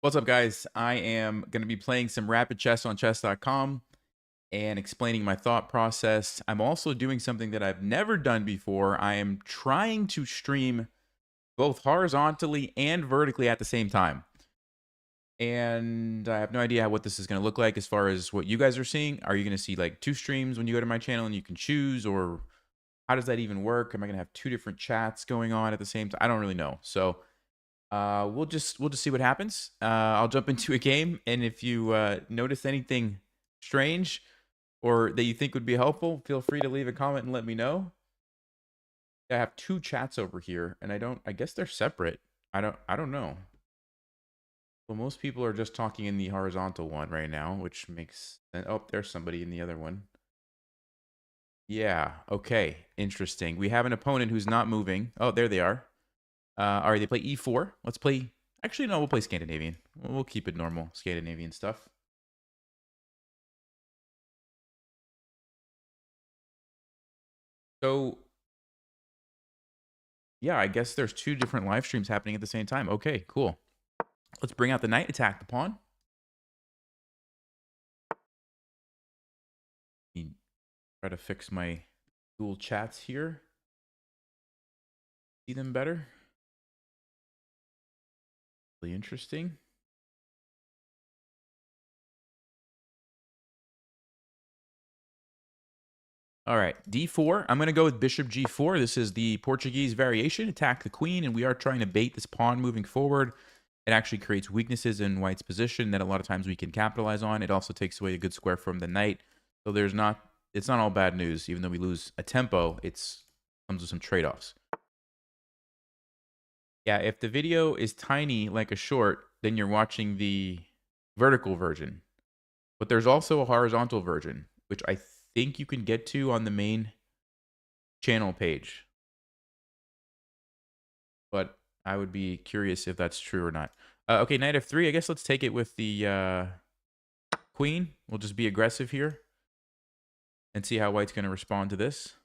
What's up, guys? I am going to be playing some rapid chess on chess.com and explaining my thought process. I'm also doing something that I've never done before. I am trying to stream both horizontally and vertically at the same time. And I have no idea what this is going to look like as far as what you guys are seeing. Are you going to see like two streams when you go to my channel and you can choose, or how does that even work? Am I going to have two different chats going on at the same time? I don't really know. So we'll just see what happens. I'll jump into a game, and if you notice anything strange or that you think would be helpful, feel free to leave a comment and let me know. I have two chats over here, and I guess they're separate. I don't know. Well, most people are just talking in the horizontal one right now, which makes sense. Oh, there's somebody in the other one. Yeah, okay, interesting. We have an opponent who's not moving. Oh, there they are. All right, they play e4. Let's play. Actually, no, we'll play Scandinavian. We'll keep it normal Scandinavian stuff. So, yeah, I guess there's two different live streams happening at the same time. Okay, cool. Let's bring out the knight, attack the pawn. Try to fix my dual chats here. See them better. Really interesting. All right, d4. I'm going to go with bishop g4. This is the Portuguese variation. Attack the queen, and we are trying to bait this pawn moving forward. It actually creates weaknesses in white's position that a lot of times we can capitalize on. It also takes away a good square from the knight. So it's not all bad news. Even though we lose a tempo, it comes with some trade-offs. Yeah, if the video is tiny like a short, then you're watching the vertical version. But there's also a horizontal version, which I think you can get to on the main channel page. But I would be curious if that's true or not. Okay, knight f3. I guess let's take it with the queen. We'll just be aggressive here and see how white's going to respond to this.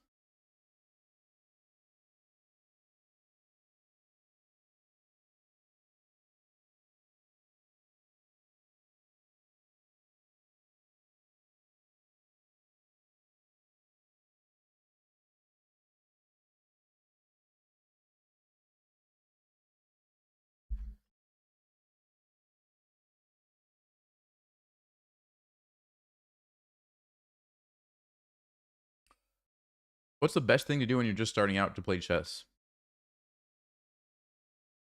What's the best thing to do when you're just starting out to play chess?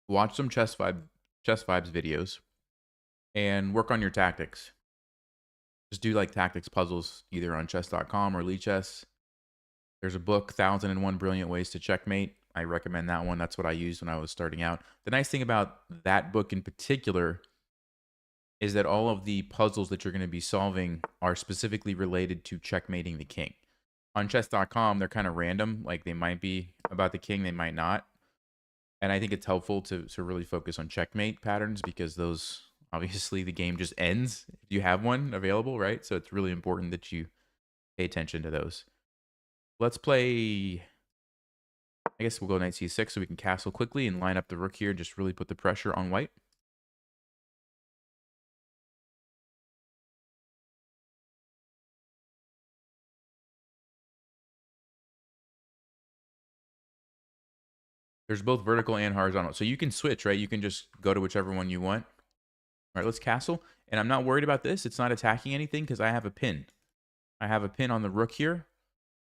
Watch some chess vibes videos and work on your tactics. Just do like tactics puzzles either on chess.com or Lichess. There's a book, 1001 Brilliant Ways to Checkmate. I recommend that one. That's what I used when I was starting out. The nice thing about that book in particular is that all of the puzzles that you're going to be solving are specifically related to checkmating the king. On chess.com, they're kind of random. Like they might be about the king, they might not. And I think it's helpful to really focus on checkmate patterns because those, obviously, the game just ends if you have one available, right? So it's really important that you pay attention to those. Let's play, I guess we'll go knight c6 so we can castle quickly and line up the rook here and just really put the pressure on white. There's both vertical and horizontal. So you can switch, right? You can just go to whichever one you want. All right, let's castle. And I'm not worried about this. It's not attacking anything because I have a pin. I have a pin on the rook here.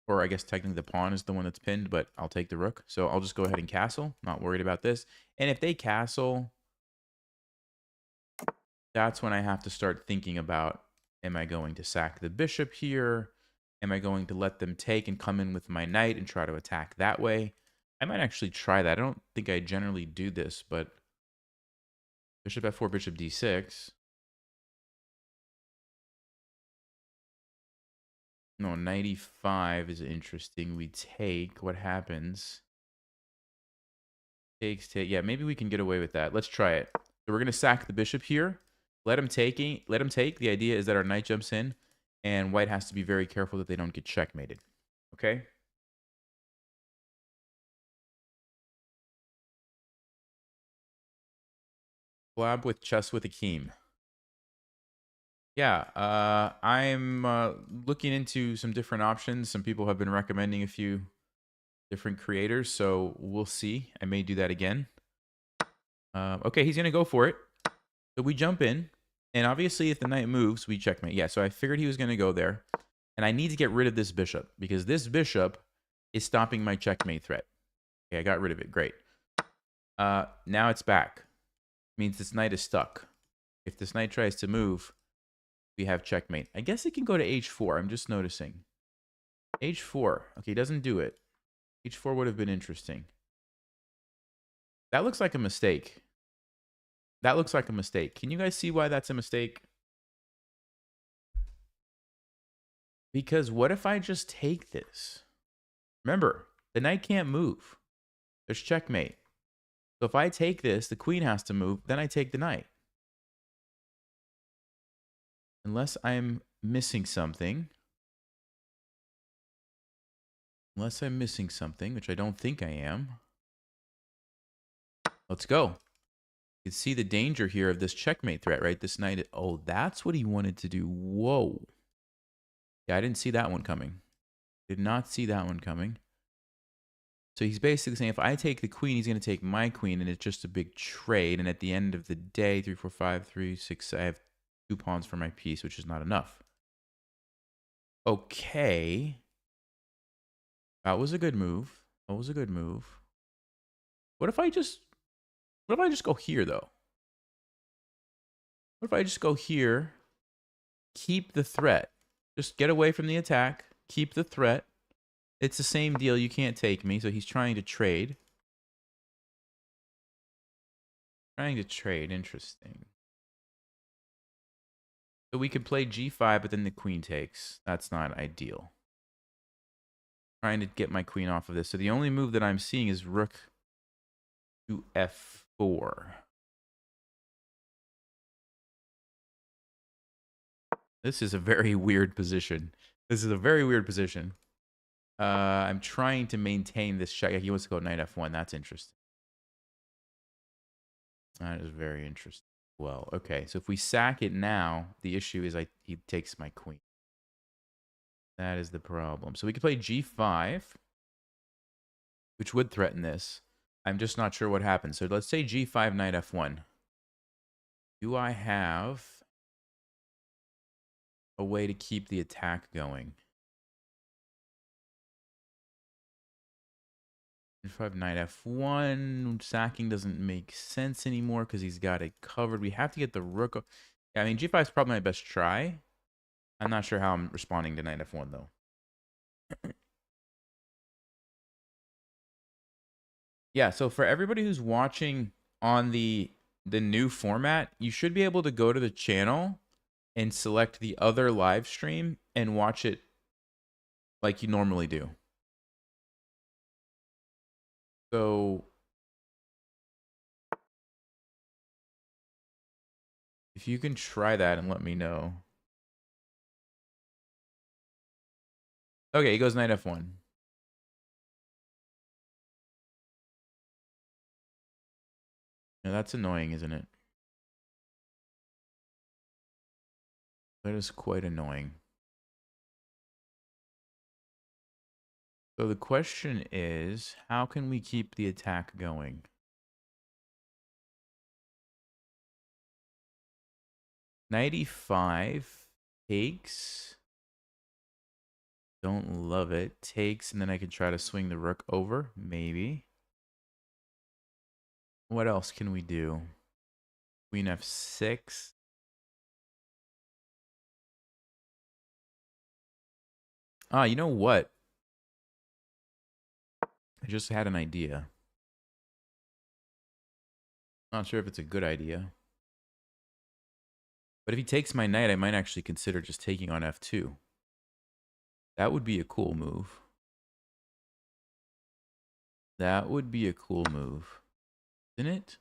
Or I guess technically the pawn is the one that's pinned, but I'll take the rook. So I'll just go ahead and castle. Not worried about this. And if they castle, that's when I have to start thinking about, am I going to sack the bishop here? Am I going to let them take and come in with my knight and try to attack that way? I might actually try that. I don't think I generally do this, but bishop f4, bishop d6. No, 95 is interesting. We take. What happens? Takes, take. Yeah, maybe we can get away with that. Let's try it. So we're going to sack the bishop here. Let him take. The idea is that our knight jumps in, and white has to be very careful that they don't get checkmated. Okay? Collab with Chess with Akeem. Yeah, I'm looking into some different options. Some people have been recommending a few different creators, so we'll see. I may do that again. Okay, he's going to go for it. So we jump in, and obviously if the knight moves, we checkmate. Yeah, so I figured he was going to go there. And I need to get rid of this bishop, because this bishop is stopping my checkmate threat. Okay, I got rid of it. Great. Now it's back. Means this knight is stuck. If this knight tries to move, we have checkmate. I guess it can go to h4. I'm just noticing. h4. Okay, he doesn't do it. h4 would have been interesting. That looks like a mistake. That looks like a mistake. Can you guys see why that's a mistake? Because what if I just take this? Remember, the knight can't move. There's checkmate. So if I take this, the queen has to move. Then I take the knight. Unless I'm missing something. Unless I'm missing something, which I don't think I am. Let's go. You can see the danger here of this checkmate threat, right? This knight. Oh, that's what he wanted to do. Whoa. Yeah, I didn't see that one coming. Did not see that one coming. So he's basically saying if I take the queen, he's going to take my queen, and it's just a big trade. And at the end of the day, 3, 4, 5, 3, 6, I have 2 pawns for my piece, which is not enough. Okay. That was a good move. That was a good move. What if I just go here, though? What if I just go here, keep the threat? Just get away from the attack, keep the threat. It's the same deal. You can't take me. So he's trying to trade. Trying to trade. Interesting. So we could play g5, but then the queen takes. That's not ideal. Trying to get my queen off of this. So the only move that I'm seeing is rook to f4. This is a very weird position. This is a very weird position. I'm trying to maintain this check. He wants to go knight f1. That's interesting. That is very interesting. Well, okay. So if we sack it now, the issue is he takes my queen. That is the problem. So we could play g5, which would threaten this. I'm just not sure what happens. So let's say g5, knight f1. Do I have a way to keep the attack going? G5, knight f1. Sacking doesn't make sense anymore because he's got it covered. We have to get the rook. Yeah, I mean, g5 is probably my best try. I'm not sure how I'm responding to knight f1, though. Yeah, so for everybody who's watching on the new format, you should be able to go to the channel and select the other live stream and watch it like you normally do. So if you can try that and let me know. Okay, he goes knight f1. Now that's annoying, isn't it? That is quite annoying. So the question is, how can we keep the attack going? Knight e5 takes. Don't love it. Takes, and then I can try to swing the rook over, maybe. What else can we do? Queen f6. Ah, you know what? I just had an idea. Not sure if it's a good idea. But if he takes my knight, I might actually consider just taking on f2. That would be a cool move. That would be a cool move. Isn't it?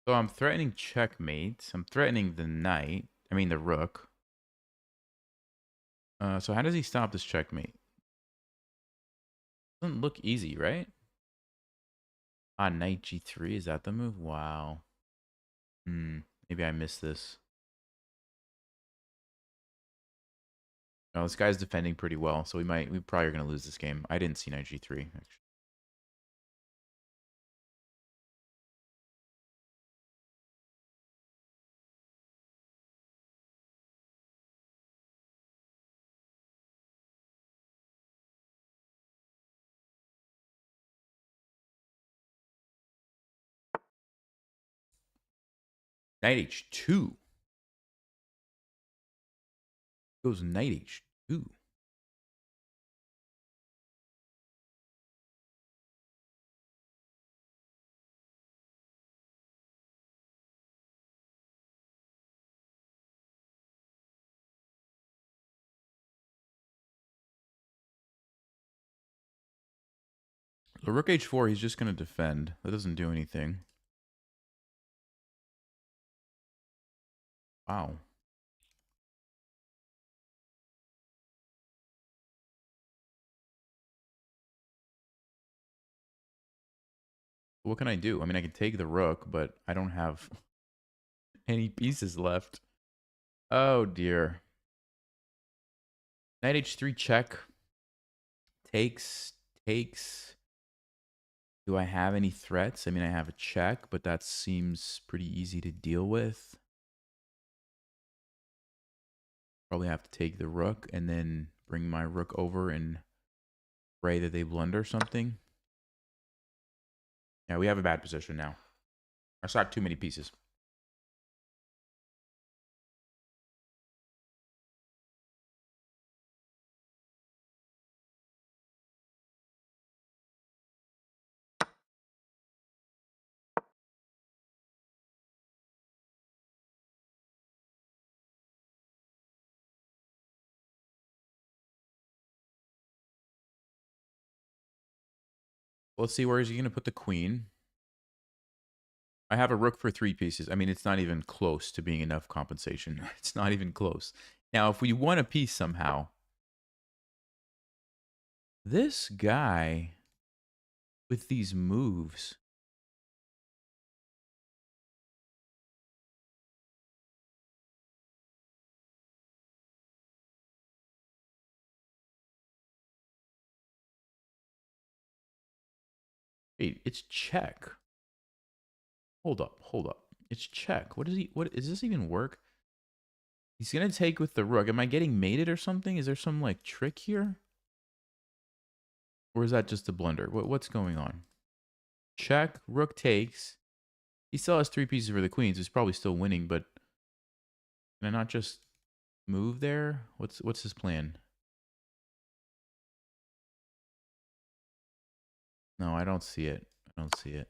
So I'm threatening checkmate. I'm threatening the knight. I mean the rook. So how does he stop this checkmate? Doesn't look easy, right? Ah, knight g3. Is that the move? Wow. Maybe I missed this. Oh, this guy's defending pretty well, so we probably are going to lose this game. I didn't see knight g3, actually. Knight h2. Goes knight h2. So rook h4, he's just going to defend. That doesn't do anything. Wow. What can I do? I mean, I can take the rook, but I don't have any pieces left. Oh, dear. Knight h3 check. Takes. Do I have any threats? I mean, I have a check, but that seems pretty easy to deal with. Probably have to take the rook and then bring my rook over and pray that they blunder something. Yeah, we have a bad position now. I sacked too many pieces. Let's see, where is he going to put the queen? I have a rook for 3 pieces. I mean, it's not even close to being enough compensation. It's not even close. Now, if we won a piece somehow, this guy with these moves. Wait, it's check. Hold up. It's check. What does this even work? He's gonna take with the rook. Am I getting mated or something? Is there some like trick here? Or is that just a blunder? What's going on? Check, rook takes. He still has 3 pieces for the queens. He's probably still winning, but can I not just move there? What's his plan? No, I don't see it. I don't see it.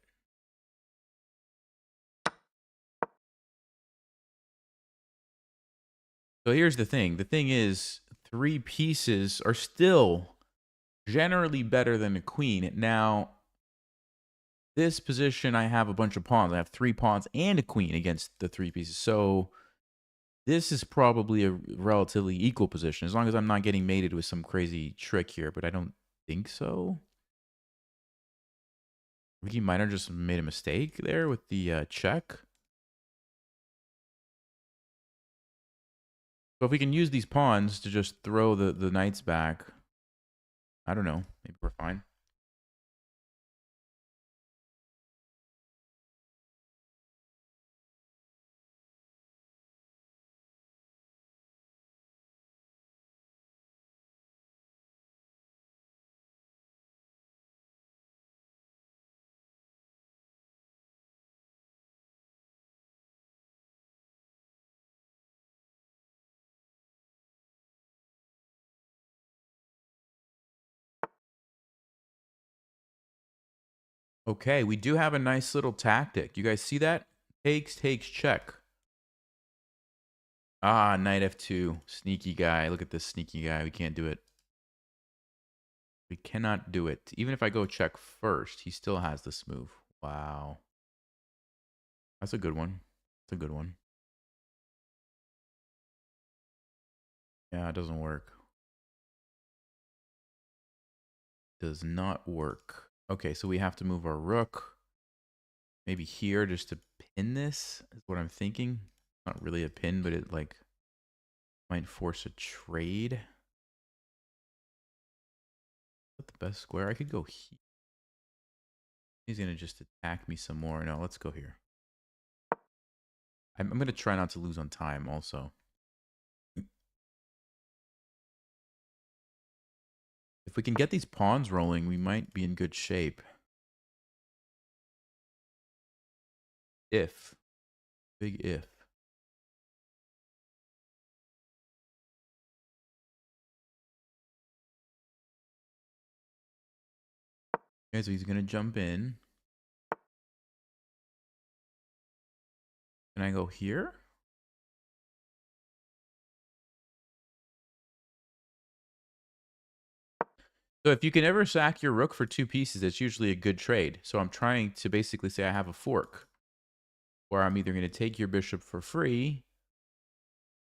So here's the thing. The thing is, 3 pieces are still generally better than a queen. Now, this position, I have a bunch of pawns. I have 3 pawns and a queen against the 3 pieces. So this is probably a relatively equal position, as long as I'm not getting mated with some crazy trick here, but I don't think so. Ricky Minor just made a mistake there with the check. So if we can use these pawns to just throw the knights back, I don't know. Maybe we're fine. Okay, we do have a nice little tactic. You guys see that? Takes, check. Ah, knight f2. Sneaky guy. Look at this sneaky guy. We can't do it. We cannot do it. Even if I go check first, he still has this move. Wow. That's a good one. That's a good one. Yeah, it doesn't work. does not work. Okay, so we have to move our rook. Maybe here just to pin this is what I'm thinking. Not really a pin, but it like might force a trade. Is that the best square? I could go here. He's going to just attack me some more. No, let's go here. I'm going to try not to lose on time also. If we can get these pawns rolling, we might be in good shape. If. Big if. Okay, so he's going to jump in. Can I go here? So if you can ever sack your rook for 2 pieces, it's usually a good trade. So I'm trying to basically say I have a fork. Where I'm either going to take your bishop for free,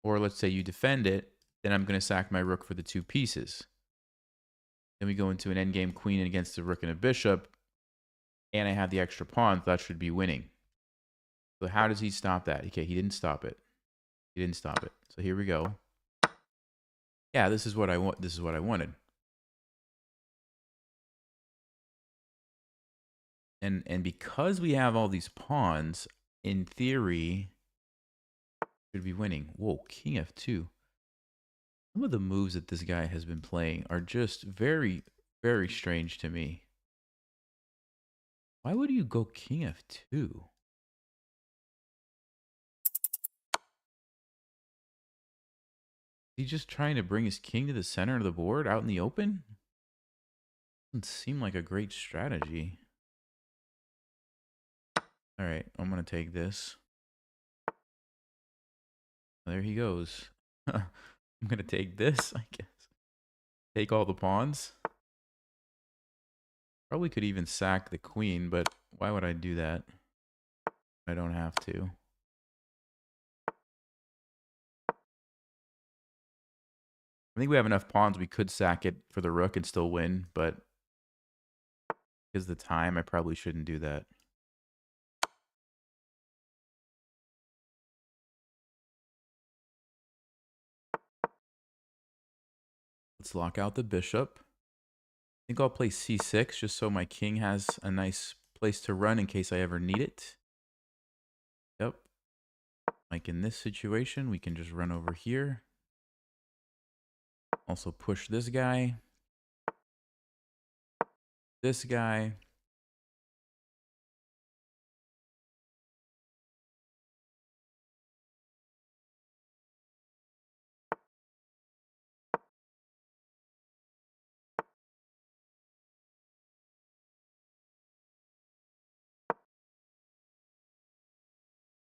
or let's say you defend it, then I'm going to sack my rook for the 2 pieces. Then we go into an endgame queen against a rook and a bishop, and I have the extra pawn, so that should be winning. So how does he stop that? Okay, he didn't stop it. He didn't stop it. So here we go. Yeah, this is what I want. This is what I wanted. And because we have all these pawns, in theory, should be winning. Whoa, king f2. Some of the moves that this guy has been playing are just very, very strange to me. Why would you go king f2? He's just trying to bring his king to the center of the board out in the open? Doesn't seem like a great strategy. All right, I'm going to take this. There he goes. I'm going to take this, I guess. Take all the pawns. Probably could even sack the queen, but why would I do that? I don't have to. I think we have enough pawns we could sack it for the rook and still win, but because of the time, I probably shouldn't do that. Let's lock out the bishop. I think I'll play c6 just so my king has a nice place to run in case I ever need it. Yep. Like in this situation, we can just run over here. Also push this guy. This guy.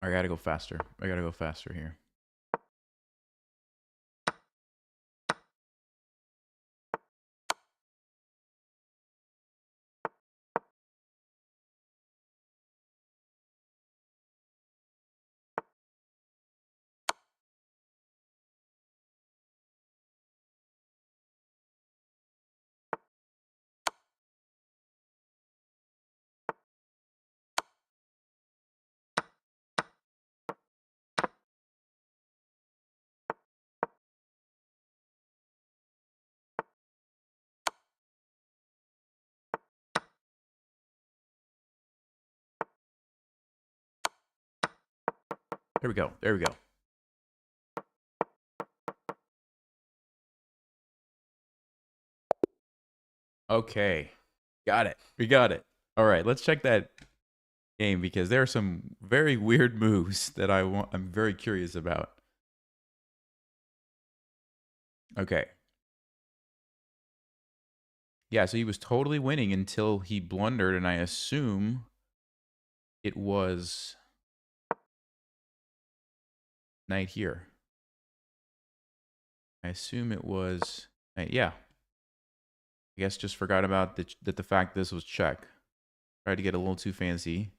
I gotta go faster. I gotta go faster here. There we go. There we go. Okay. Got it. We got it. All right, let's check that game because there are some very weird moves that I'm very curious about. Okay. Yeah, so he was totally winning until he blundered, and I assume it was knight here. I assume it was knight, yeah. I guess just forgot about the fact this was check. Tried to get a little too fancy,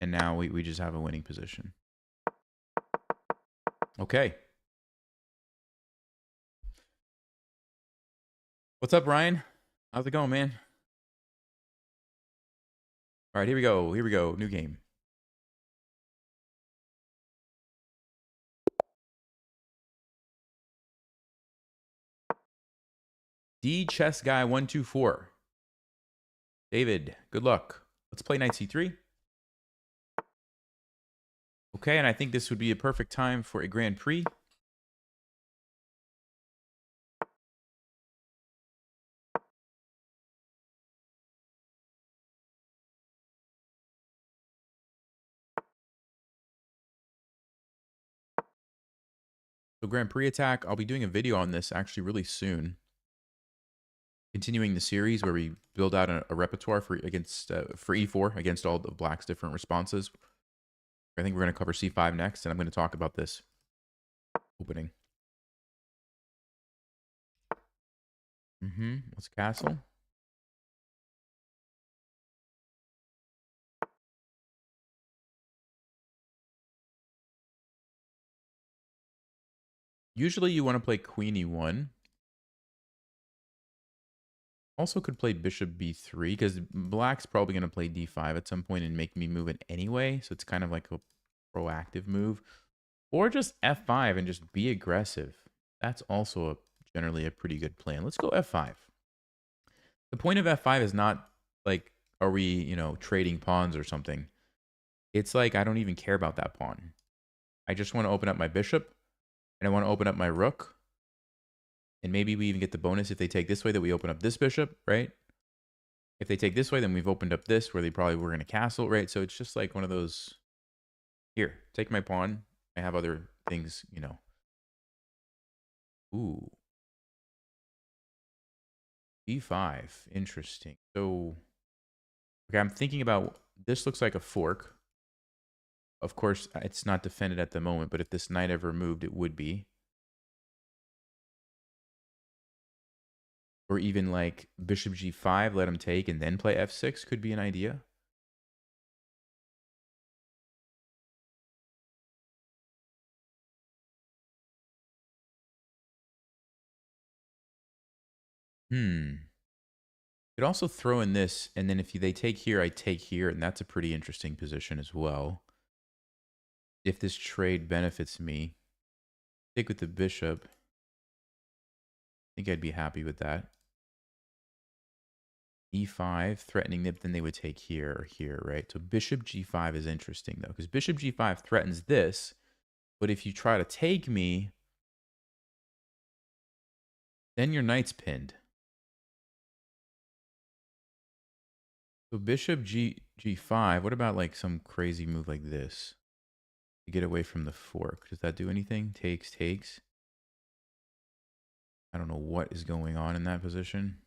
and now we just have a winning position. Okay. What's up, Ryan? How's it going, man? All right, here we go. Here we go. New game. D chess guy 124. David, good luck. Let's play knight c3. Okay, and I think this would be a perfect time for a Grand Prix. So Grand Prix attack, I'll be doing a video on this actually really soon. Continuing the series where we build out a repertoire for e4 against all the black's different responses. I think we're going to cover c5 next, and I'm going to talk about this opening. Let's castle. Usually you want to play queen e1. Also could play bishop b3 because black's probably going to play d5 at some point and make me move it anyway. So it's kind of like a proactive move. Or just f5 and just be aggressive. That's also generally a pretty good plan. Let's go f5. The point of f5 is not like, are we, you know, trading pawns or something. It's like, I don't even care about that pawn. I just want to open up my bishop and I want to open up my rook. And maybe we even get the bonus if they take this way that we open up this bishop, right? If they take this way, then we've opened up this where they probably were going to castle, right? So it's just like one of those, here, take my pawn. I have other things, you know. Ooh. B5, interesting. So, okay, I'm thinking about, this looks like a fork. Of course, it's not defended at the moment, but if this knight ever moved, it would be. Or even like bishop g5, let him take, and then play f6 could be an idea. Could also throw in this, and then if they take here, I take here, and that's a pretty interesting position as well. If this trade benefits me, take with the bishop. I think I'd be happy with that. e5, threatening them, then they would take here or here, right? So bishop g5 is interesting, though, because bishop g5 threatens this, but if you try to take me, then your knight's pinned. So bishop g5, what about like some crazy move like this? To get away from the fork. Does that do anything? Takes, takes. I don't know what is going on in that position.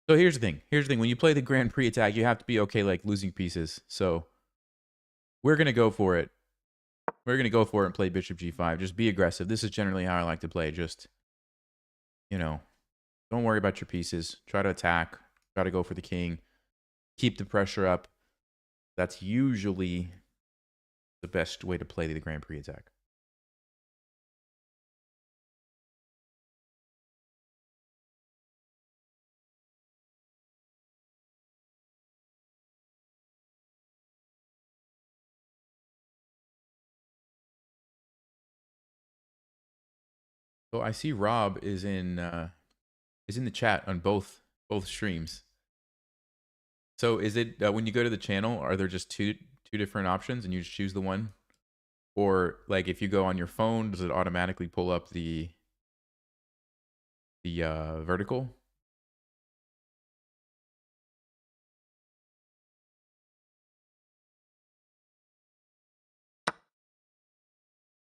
So here's the thing. Here's the thing. When you play the Grand Prix attack, you have to be okay like losing pieces. So we're going to go for it. We're going to go for it and play bishop g5. Just be aggressive. This is generally how I like to play. Just, you know, don't worry about your pieces. Try to attack. Try to go for the king. Keep the pressure up. That's usually the best way to play the Grand Prix attack. So I see Rob is in the chat on both streams. So is it when you go to the channel, are there just two different options and you just choose the one? Or like if you go on your phone, does it automatically pull up the vertical?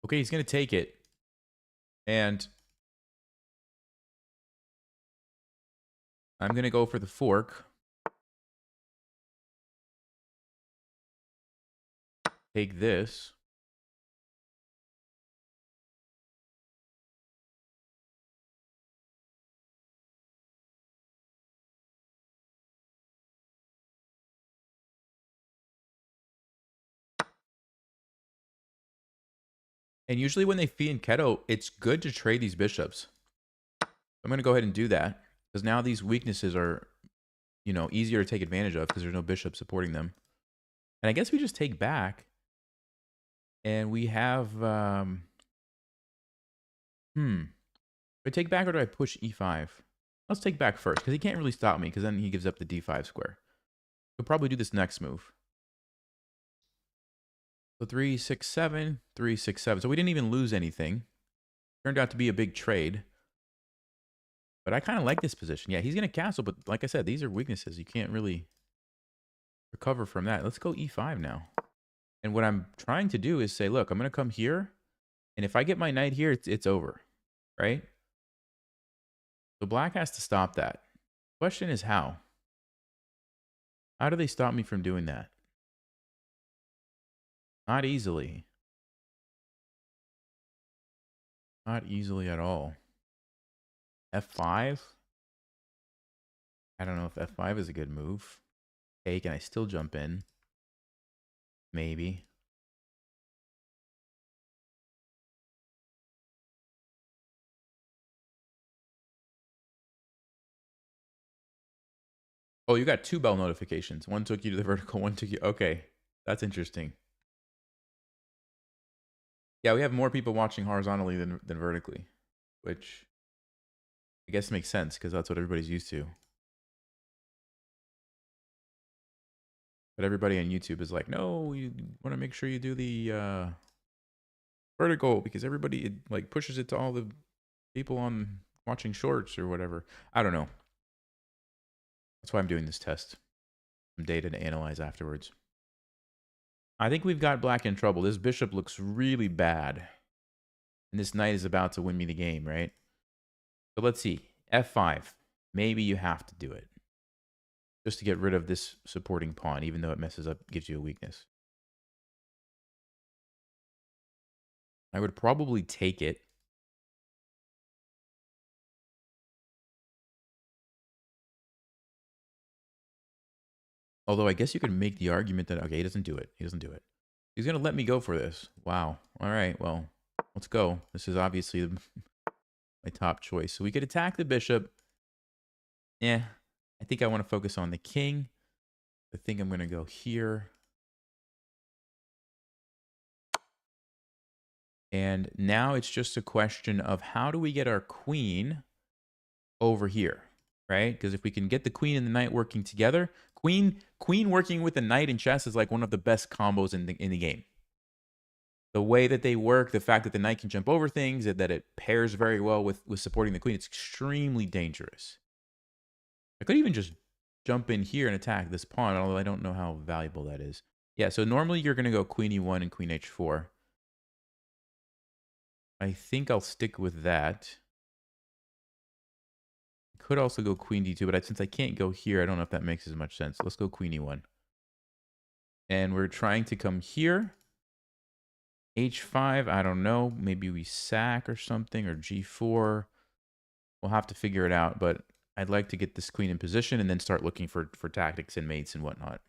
Okay, he's going to take it. And I'm going to go for the fork. Take this. And usually when they fianchetto, it's good to trade these bishops. I'm going to go ahead and do that because now these weaknesses are you know, easier to take advantage of because there's no bishop supporting them. And I guess we just take back. And we have, Do I take back or do I push e5? Let's take back first because he can't really stop me because then he gives up the d5 square. We'll probably do this next move. So 3, 6, 7, 3, 6, 7. So we didn't even lose anything. Turned out to be a big trade. But I kind of like this position. Yeah, he's going to castle, but like I said, these are weaknesses. You can't really recover from that. Let's go e5 now. And what I'm trying to do is say, look, I'm going to come here. And if I get my knight here, it's over, right? So black has to stop that. Question is how? How do they stop me from doing that? Not easily. Not easily at all. F5? I don't know if F5 is a good move. Hey, can I still jump in? Maybe. Oh, you got 2 bell notifications. One took you to the vertical, one took you... Okay, that's interesting. Yeah, we have more people watching horizontally than vertically, which I guess makes sense because that's what everybody's used to. But everybody on YouTube is like, no, you want to make sure you do the vertical because everybody like pushes it to all the people on watching shorts or whatever. I don't know. That's why I'm doing this test. Some data to analyze afterwards. I think we've got black in trouble. This bishop looks really bad. And this knight is about to win me the game, right? So let's see. F5. Maybe you have to do it. Just to get rid of this supporting pawn, even though it messes up, gives you a weakness. I would probably take it. Although I guess you could make the argument that, okay, he doesn't do it. He doesn't do it. He's going to let me go for this. Wow. All right, well, let's go. This is obviously my top choice. So we could attack the bishop. Yeah, I think I want to focus on the king. I think I'm going to go here. And now it's just a question of how do we get our queen over here, right? Because if we can get the queen and the knight working together, queen working with the knight in chess is like one of the best combos in the game. The way that they work, the fact that the knight can jump over things, that it pairs very well with supporting the queen, it's extremely dangerous. I could even just jump in here and attack this pawn, although I don't know how valuable that is. Yeah, so normally you're going to go queen e1 and queen h4. I think I'll stick with that. Could also go queen d2, but since I can't go here, I don't know if that makes as much sense. Let's go queen e1. And we're trying to come here. h5, I don't know. Maybe we sack or something, or g4. We'll have to figure it out, but I'd like to get this queen in position and then start looking for tactics and mates and whatnot.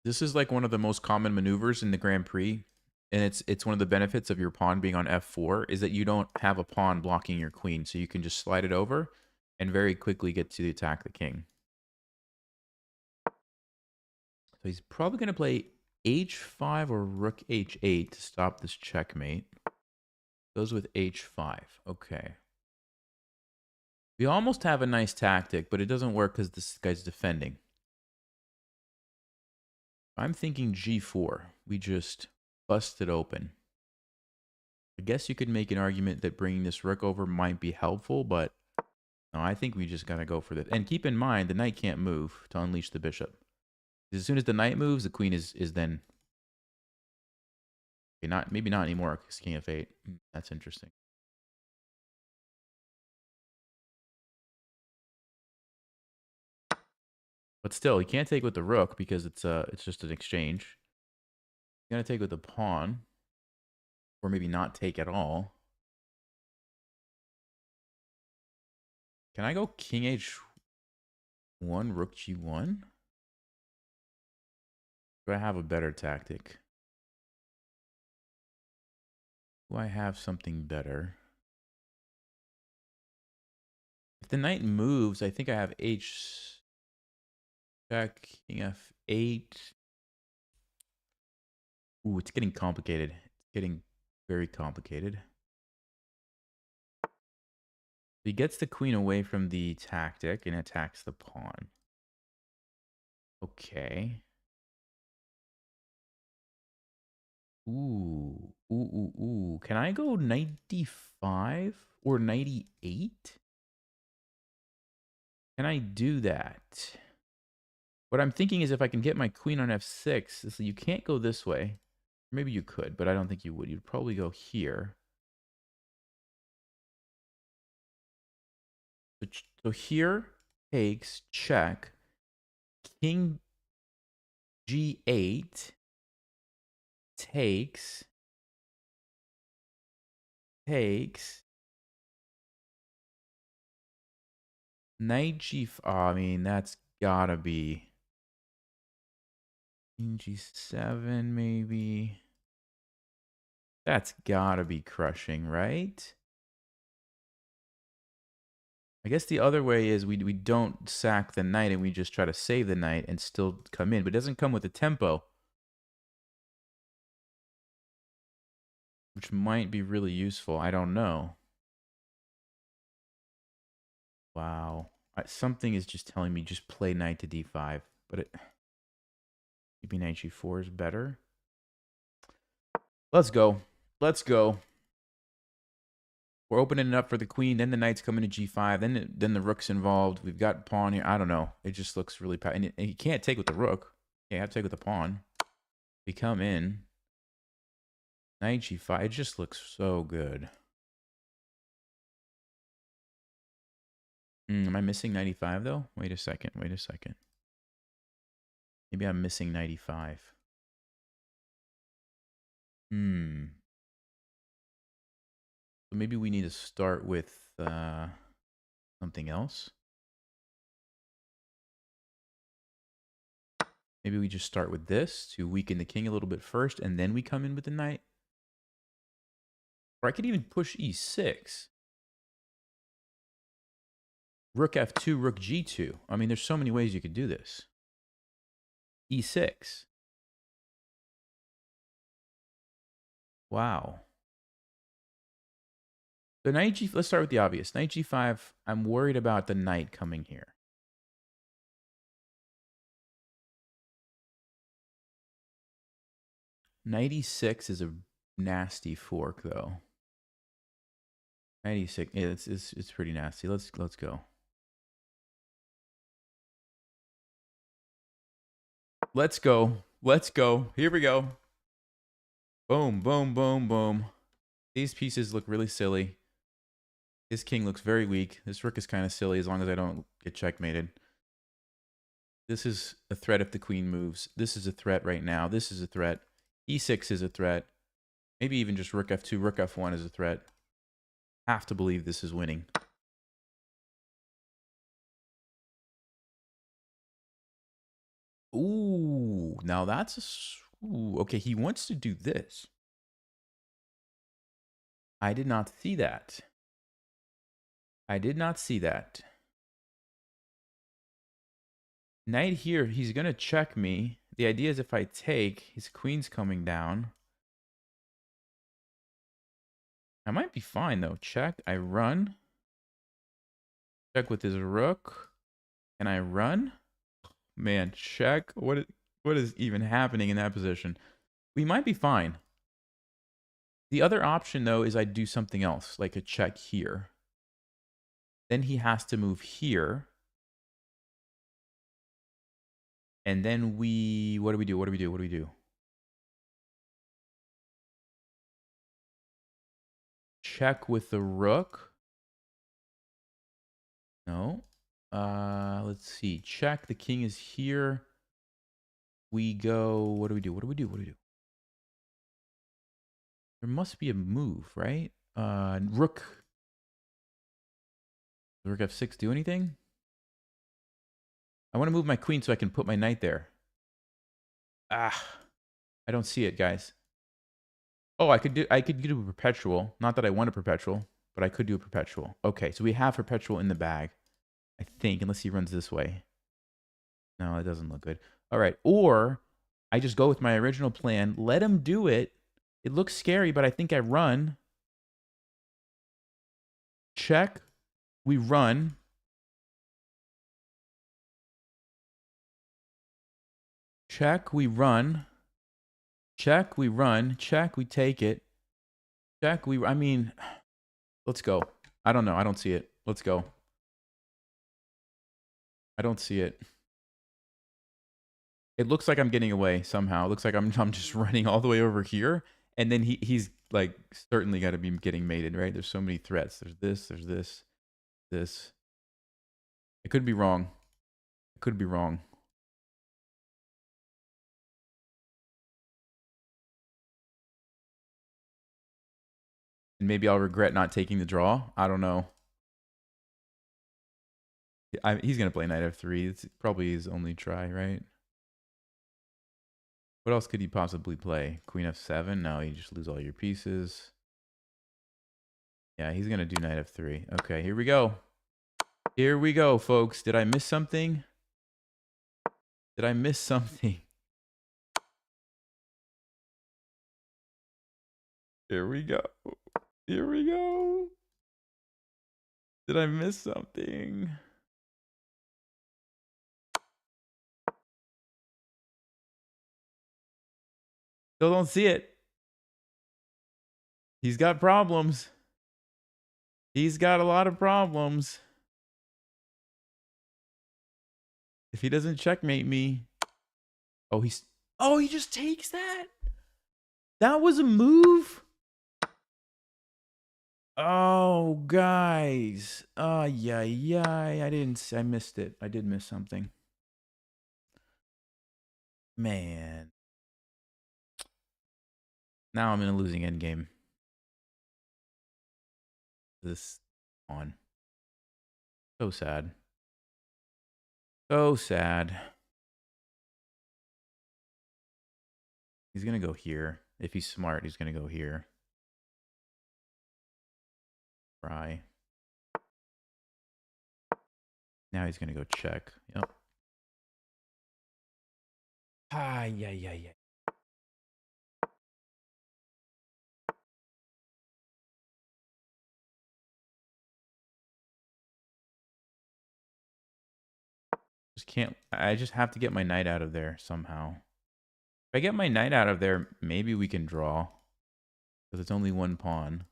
This is like one of the most common maneuvers in the Grand Prix, and it's one of the benefits of your pawn being on f4 is that you don't have a pawn blocking your queen, so you can just slide it over and very quickly get to attack the king. So he's probably going to play h5 or rook h8 to stop this checkmate. Goes with h5. Okay. We almost have a nice tactic, but it doesn't work because this guy's defending. I'm thinking g4. We just bust it open. I guess you could make an argument that bringing this rook over might be helpful, but no, I think we just got to go for this. And keep in mind, the knight can't move to unleash the bishop. As soon as the knight moves, the queen is then... Okay, maybe not anymore, because king f8. That's interesting. But still, he can't take with the rook because it's just an exchange. He's gonna take with the pawn, or maybe not take at all. Can I go king h1, rook g1? Do I have a better tactic? Do I have something better? If the knight moves, I think I have h check, king f8. Ooh, it's getting complicated. It's getting very complicated. He gets the queen away from the tactic and attacks the pawn. Okay. Ooh. Ooh. Can I go knight d5 or knight e8? Can I do that? What I'm thinking is if I can get my queen on f6, so you can't go this way. Maybe you could, but I don't think you would. You'd probably go here. So here takes check. King g8 takes knight g5. Oh, I mean, that's gotta be king g7 maybe. That's gotta be crushing, right? I guess the other way is we don't sack the knight and we just try to save the knight and still come in, but it doesn't come with the tempo, which might be really useful. I don't know. Wow. Something is just telling me just play knight to d5, but maybe knight g4 is better. Let's go. Let's go. We're opening it up for the queen. Then the knight's coming to g5. Then the rook's involved. We've got pawn here. I don't know. It just looks really... And he can't take with the rook. Yeah, you have to take with the pawn. We come in. Knight g5. It just looks so good. Am I missing 95 though? Wait a second. Wait a second. Maybe I'm missing 95. So maybe we need to start with something else. Maybe we just start with this to weaken the king a little bit first, and then we come in with the knight. Or I could even push e6. Rook f2, rook g2. I mean, there's so many ways you could do this. e6. Wow. The knight g... Let's start with the obvious. Knight g5, I'm worried about the knight coming here. Knight e6 is a nasty fork, though. Knight e6, yeah, it's pretty nasty. Let's go. Let's go. Let's go. Here we go. Boom, boom, boom, boom. These pieces look really silly. This king looks very weak. This rook is kind of silly as long as I don't get checkmated. This is a threat if the queen moves. This is a threat right now. This is a threat. e6 is a threat. Maybe even just rook f2, rook f1 is a threat. Have to believe this is winning. Ooh, now that's a... Ooh, okay, he wants to do this. I did not see that. I did not see that. Knight here, he's going to check me. The idea is if I take, his queen's coming down. I might be fine, though. Check. I run. Check with his rook. And I run. Man, check. What is even happening in that position? We might be fine. The other option, though, is I do something else, like a check here. Then he has to move here. And then we... What do we do? What do we do? What do we do? Check with the rook. No. Let's see. Check. The king is here. We go. What do we do? What do we do? What do we do? There must be a move, right? Rook. Does rook f6 do anything? I want to move my queen so I can put my knight there. Ah, I don't see it, guys. Oh, I could do a perpetual. Not that I want a perpetual, but I could do a perpetual. Okay, so we have perpetual in the bag, I think, unless he runs this way. No, it doesn't look good. All right, or I just go with my original plan. Let him do it. It looks scary, but I think I run. Check. We run. Check. We run. Check. We run. Check. We take it. Check. I mean, let's go. I don't know. I don't see it. Let's go. I don't see it. It looks like I'm getting away somehow. It looks like I'm just running all the way over here. And then he's like certainly got to be getting mated, right? There's so many threats. There's this. I could be wrong. I could be wrong. And maybe I'll regret not taking the draw. I don't know. He's going to play knight f3. It's probably his only try, right? What else could he possibly play? Queen f7? No, you just lose all your pieces. Yeah, he's going to do knight f3. Okay, here we go. Here we go, folks. Did I miss something? Did I miss something? Here we go. Here we go. Did I miss something? Still don't see it. He's got problems. He's got a lot of problems. If he doesn't checkmate me. Oh, he just takes that? That was a move? Oh, guys. Yeah. I missed it. I did miss something. Man. Now I'm in a losing endgame. This on. So sad. So sad. He's going to go here. If he's smart, he's going to go here. Prix. Now he's going to go check. Yep. Yeah. I just have to get my knight out of there somehow. If I get my knight out of there, maybe we can draw. Because it's only one pawn.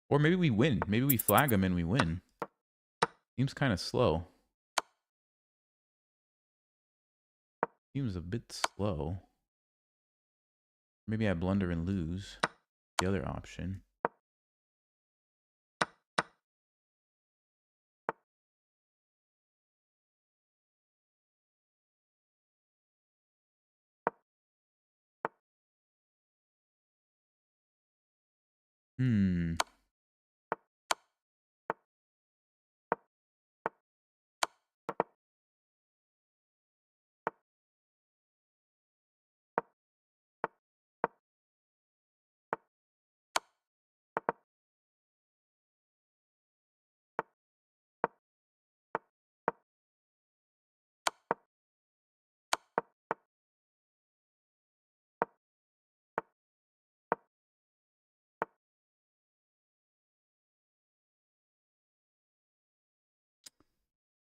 Or maybe we win. Maybe we flag him and we win. Seems kind of slow. Seems a bit slow. Maybe I blunder and lose. The other option.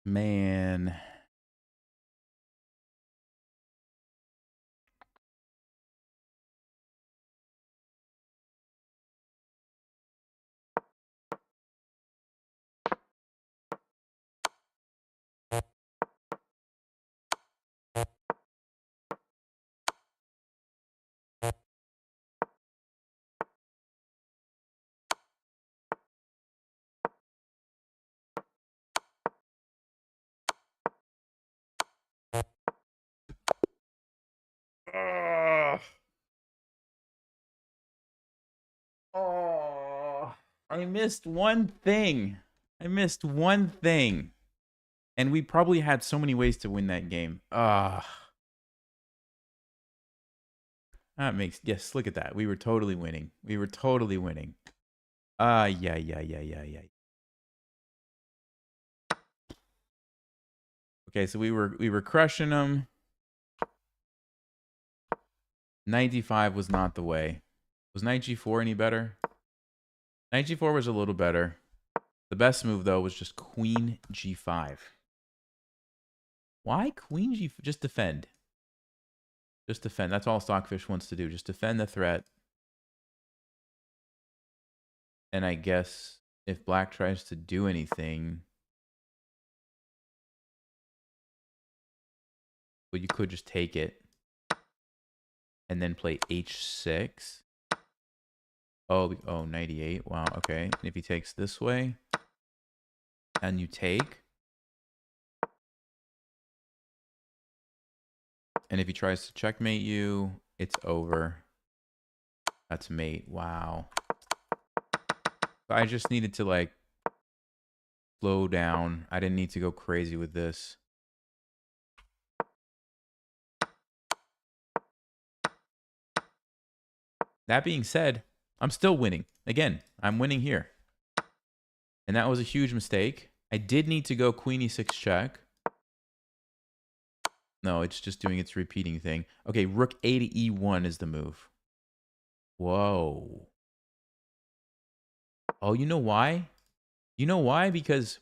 Man. I missed one thing. I missed one thing. And we probably had so many ways to win that game. That makes, yes, look at that. We were totally winning. We were totally winning. Yeah. Okay, so we were crushing them. 95 was not the way. Was knight g4 any better? Knight g4 was a little better. The best move, though, was just queen g5. Why queen g5? Just defend. Just defend. That's all Stockfish wants to do. Just defend the threat. And I guess if black tries to do anything, well, you could just take it and then play h6. Oh, 98. Wow, okay. And if he takes this way and you take, and if he tries to checkmate you, it's over. That's mate. Wow. I just needed to, like, slow down. I didn't need to go crazy with this. That being said, I'm still winning. Again, I'm winning here. And that was a huge mistake. I did need to go queen e6 check. No, it's just doing its repeating thing. Okay, rook a to e1 is the move. Whoa. Oh, you know why? You know why? Because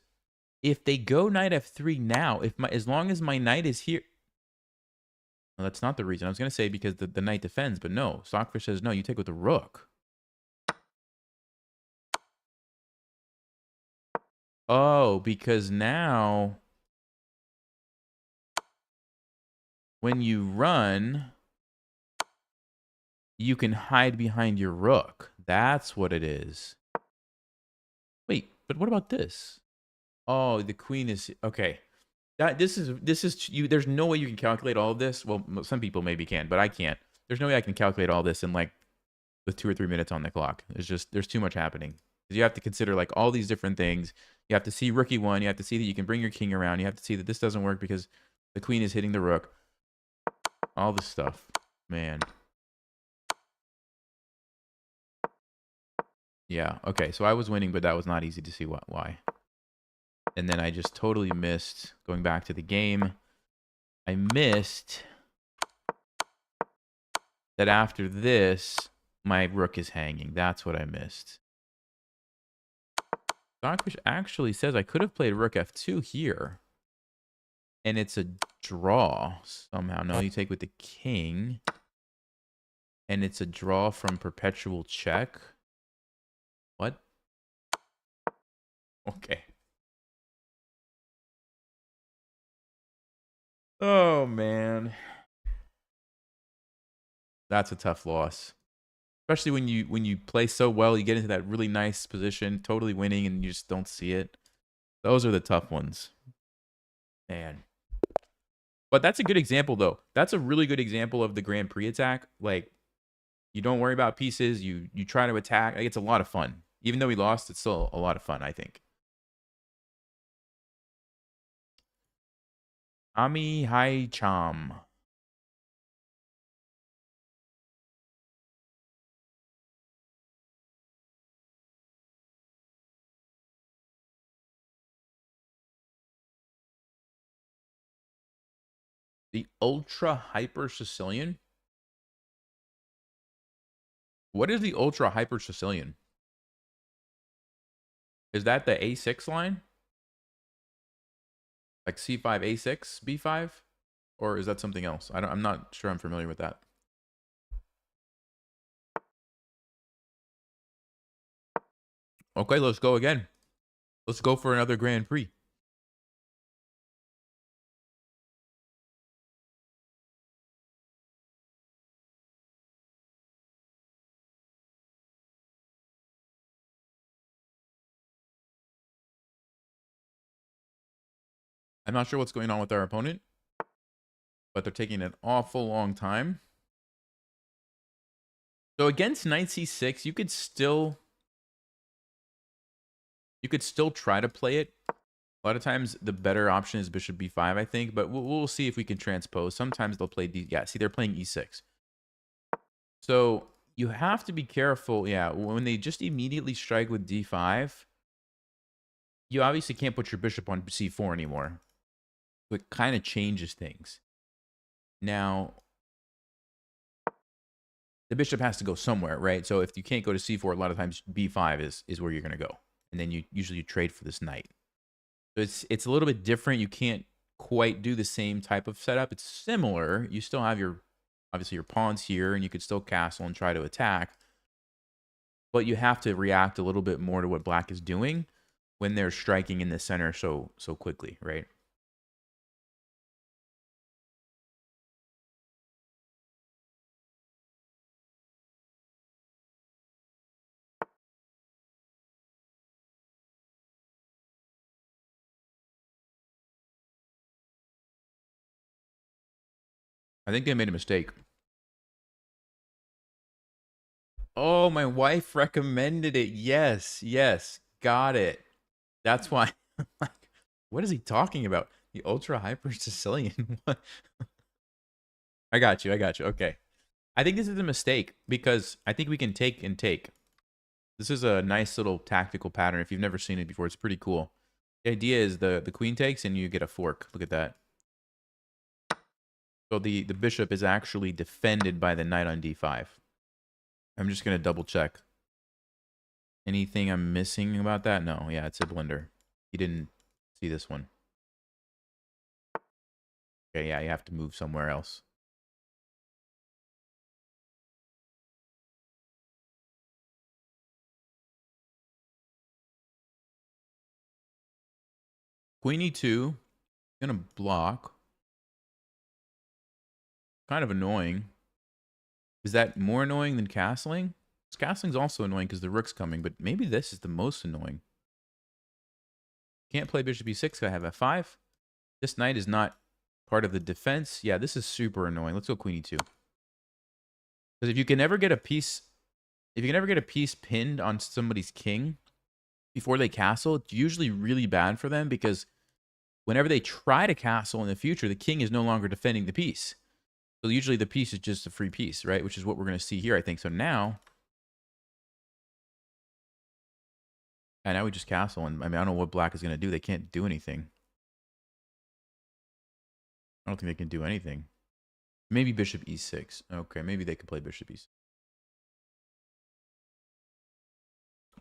if they go knight f3 now, as long as my knight is here... No, that's not the reason. I was going to say because the knight defends, but no. Stockfish says, no, you take with the rook. Oh, because now when you run, you can hide behind your rook. That's what it is. Wait, but what about this? Oh, the queen is okay. This is you. There's no way you can calculate all of this. Well, some people maybe can, but I can't. There's no way I can calculate all this in like with 2 or 3 minutes on the clock. There's too much happening. You have to consider like all these different things. You have to see rook e1. You have to see that you can bring your king around. You have to see that this doesn't work because the queen is hitting the rook. All this stuff, man. Yeah. Okay. So I was winning, but that was not easy to see why. And then I just totally missed going back to the game. I missed that after this, my rook is hanging. That's what I missed. Stockfish actually says I could have played rook f2 here. And it's a draw somehow. No, you take with the king. And it's a draw from perpetual check. What? Okay. Oh, man. That's a tough loss. Especially when you play so well, you get into that really nice position, totally winning, and you just don't see it. Those are the tough ones. Man. But that's a good example, though. That's a really good example of the Grand Prix attack. Like, you don't worry about pieces. You try to attack. Like, it's a lot of fun. Even though we lost, it's still a lot of fun, I think. Ami Hai Cham. The Ultra Hyper Sicilian? What is the Ultra Hyper Sicilian? Is that the A6 line? Like C5, A6, B5? Or is that something else? I'm not sure I'm familiar with that. Okay, let's go again. Let's go for another Grand Prix. I'm not sure what's going on with our opponent, but they're taking an awful long time. So against knight c6, you could still You could still try to play it. A lot of times, the better option is bishop b5, I think, but we'll see if we can transpose. Sometimes they'll play d. Yeah, see, they're playing e6. So you have to be careful. Yeah, when they just immediately strike with d5, you obviously can't put your bishop on c4 anymore. It kind of changes things. Now, the bishop has to go somewhere, right? So if you can't go to c4, a lot of times b5 is where you're going to go. And then you usually trade for this knight. So it's a little bit different. You can't quite do the same type of setup. It's similar. You still have obviously your pawns here, and you could still castle and try to attack. But you have to react a little bit more to what black is doing when they're striking in the center so quickly, right? I think they made a mistake. Oh, my wife recommended it. Yes, yes. Got it. That's why. Like, what is he talking about? The ultra hyper Sicilian. What? I got you. Okay. I think this is a mistake because I think we can take and take. This is a nice little tactical pattern. If you've never seen it before, it's pretty cool. The idea is the queen takes and you get a fork. Look at that. So the bishop is actually defended by the knight on d5. I'm just going to double check. Anything I'm missing about that? No. Yeah, it's a blunder. You didn't see this one. Okay, yeah, you have to move somewhere else. Queen e2. Gonna block. Kind of annoying. Is that more annoying than castling? Castling's also annoying because the rook's coming, but maybe this is the most annoying. Can't play bishop e6, I have f5. This knight is not part of the defense. Yeah, this is super annoying. Let's go queen e2. Because if you can never get a piece pinned on somebody's king before they castle, it's usually really bad for them because whenever they try to castle in the future, the king is no longer defending the piece. So usually the piece is just a free piece, right? Which is what we're going to see here, I think. So now... And now we just castle. And I mean, I don't know what black is going to do. They can't do anything. I don't think they can do anything. Maybe bishop e6. Okay, maybe they could play bishop e6.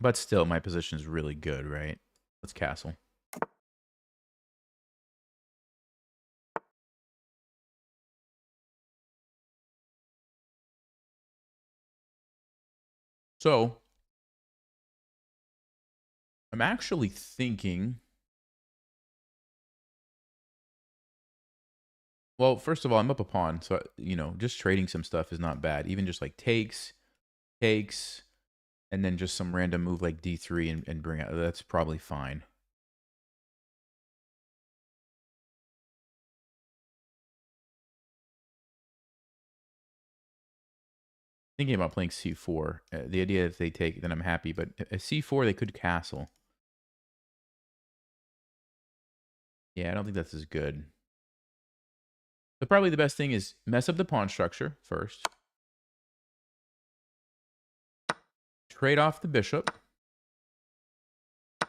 But still, my position is really good, right? Let's castle. So, I'm actually thinking... Well, first of all, I'm up a pawn. So, you know, just trading some stuff is not bad. Even just like takes, and then just some random move like d3 and bring out. That's probably fine. Thinking about playing c4. The idea if they take, then I'm happy. But at c4, they could castle. Yeah, I don't think that's as good. But probably the best thing is mess up the pawn structure first. Trade off the bishop.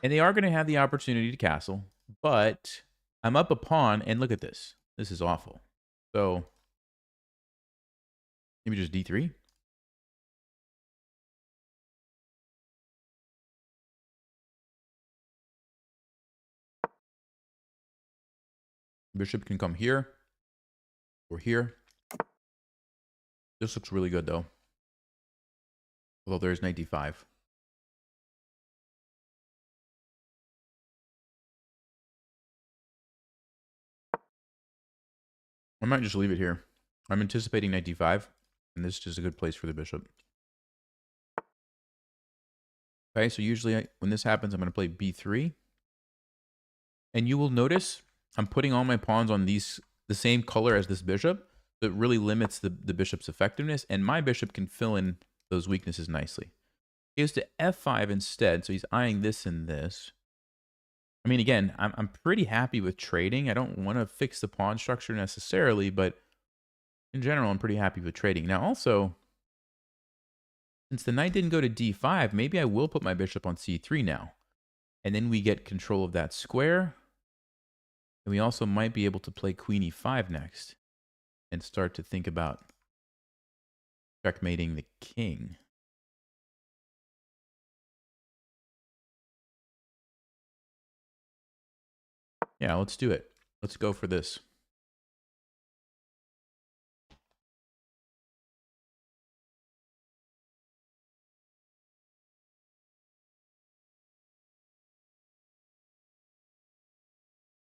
And they are going to have the opportunity to castle. But I'm up a pawn, and look at this. This is awful. So maybe just d3. Bishop can come here or here. This looks really good, though. Although there's knight d5. I might just leave it here. I'm anticipating knight d5, and this is just a good place for the bishop. Okay, so usually when this happens, I'm going to play b3. And you will notice I'm putting all my pawns on the same color as this bishop. So it really limits the bishop's effectiveness, and my bishop can fill in those weaknesses nicely. He goes to f5 instead, so he's eyeing this and this. I mean, again, I'm pretty happy with trading. I don't want to fix the pawn structure necessarily, but in general, I'm pretty happy with trading. Now, also, since the knight didn't go to d5, maybe I will put my bishop on c3 now. And then we get control of that square. And we also might be able to play queen e5 next and start to think about checkmating the king. Yeah, let's do it. Let's go for this.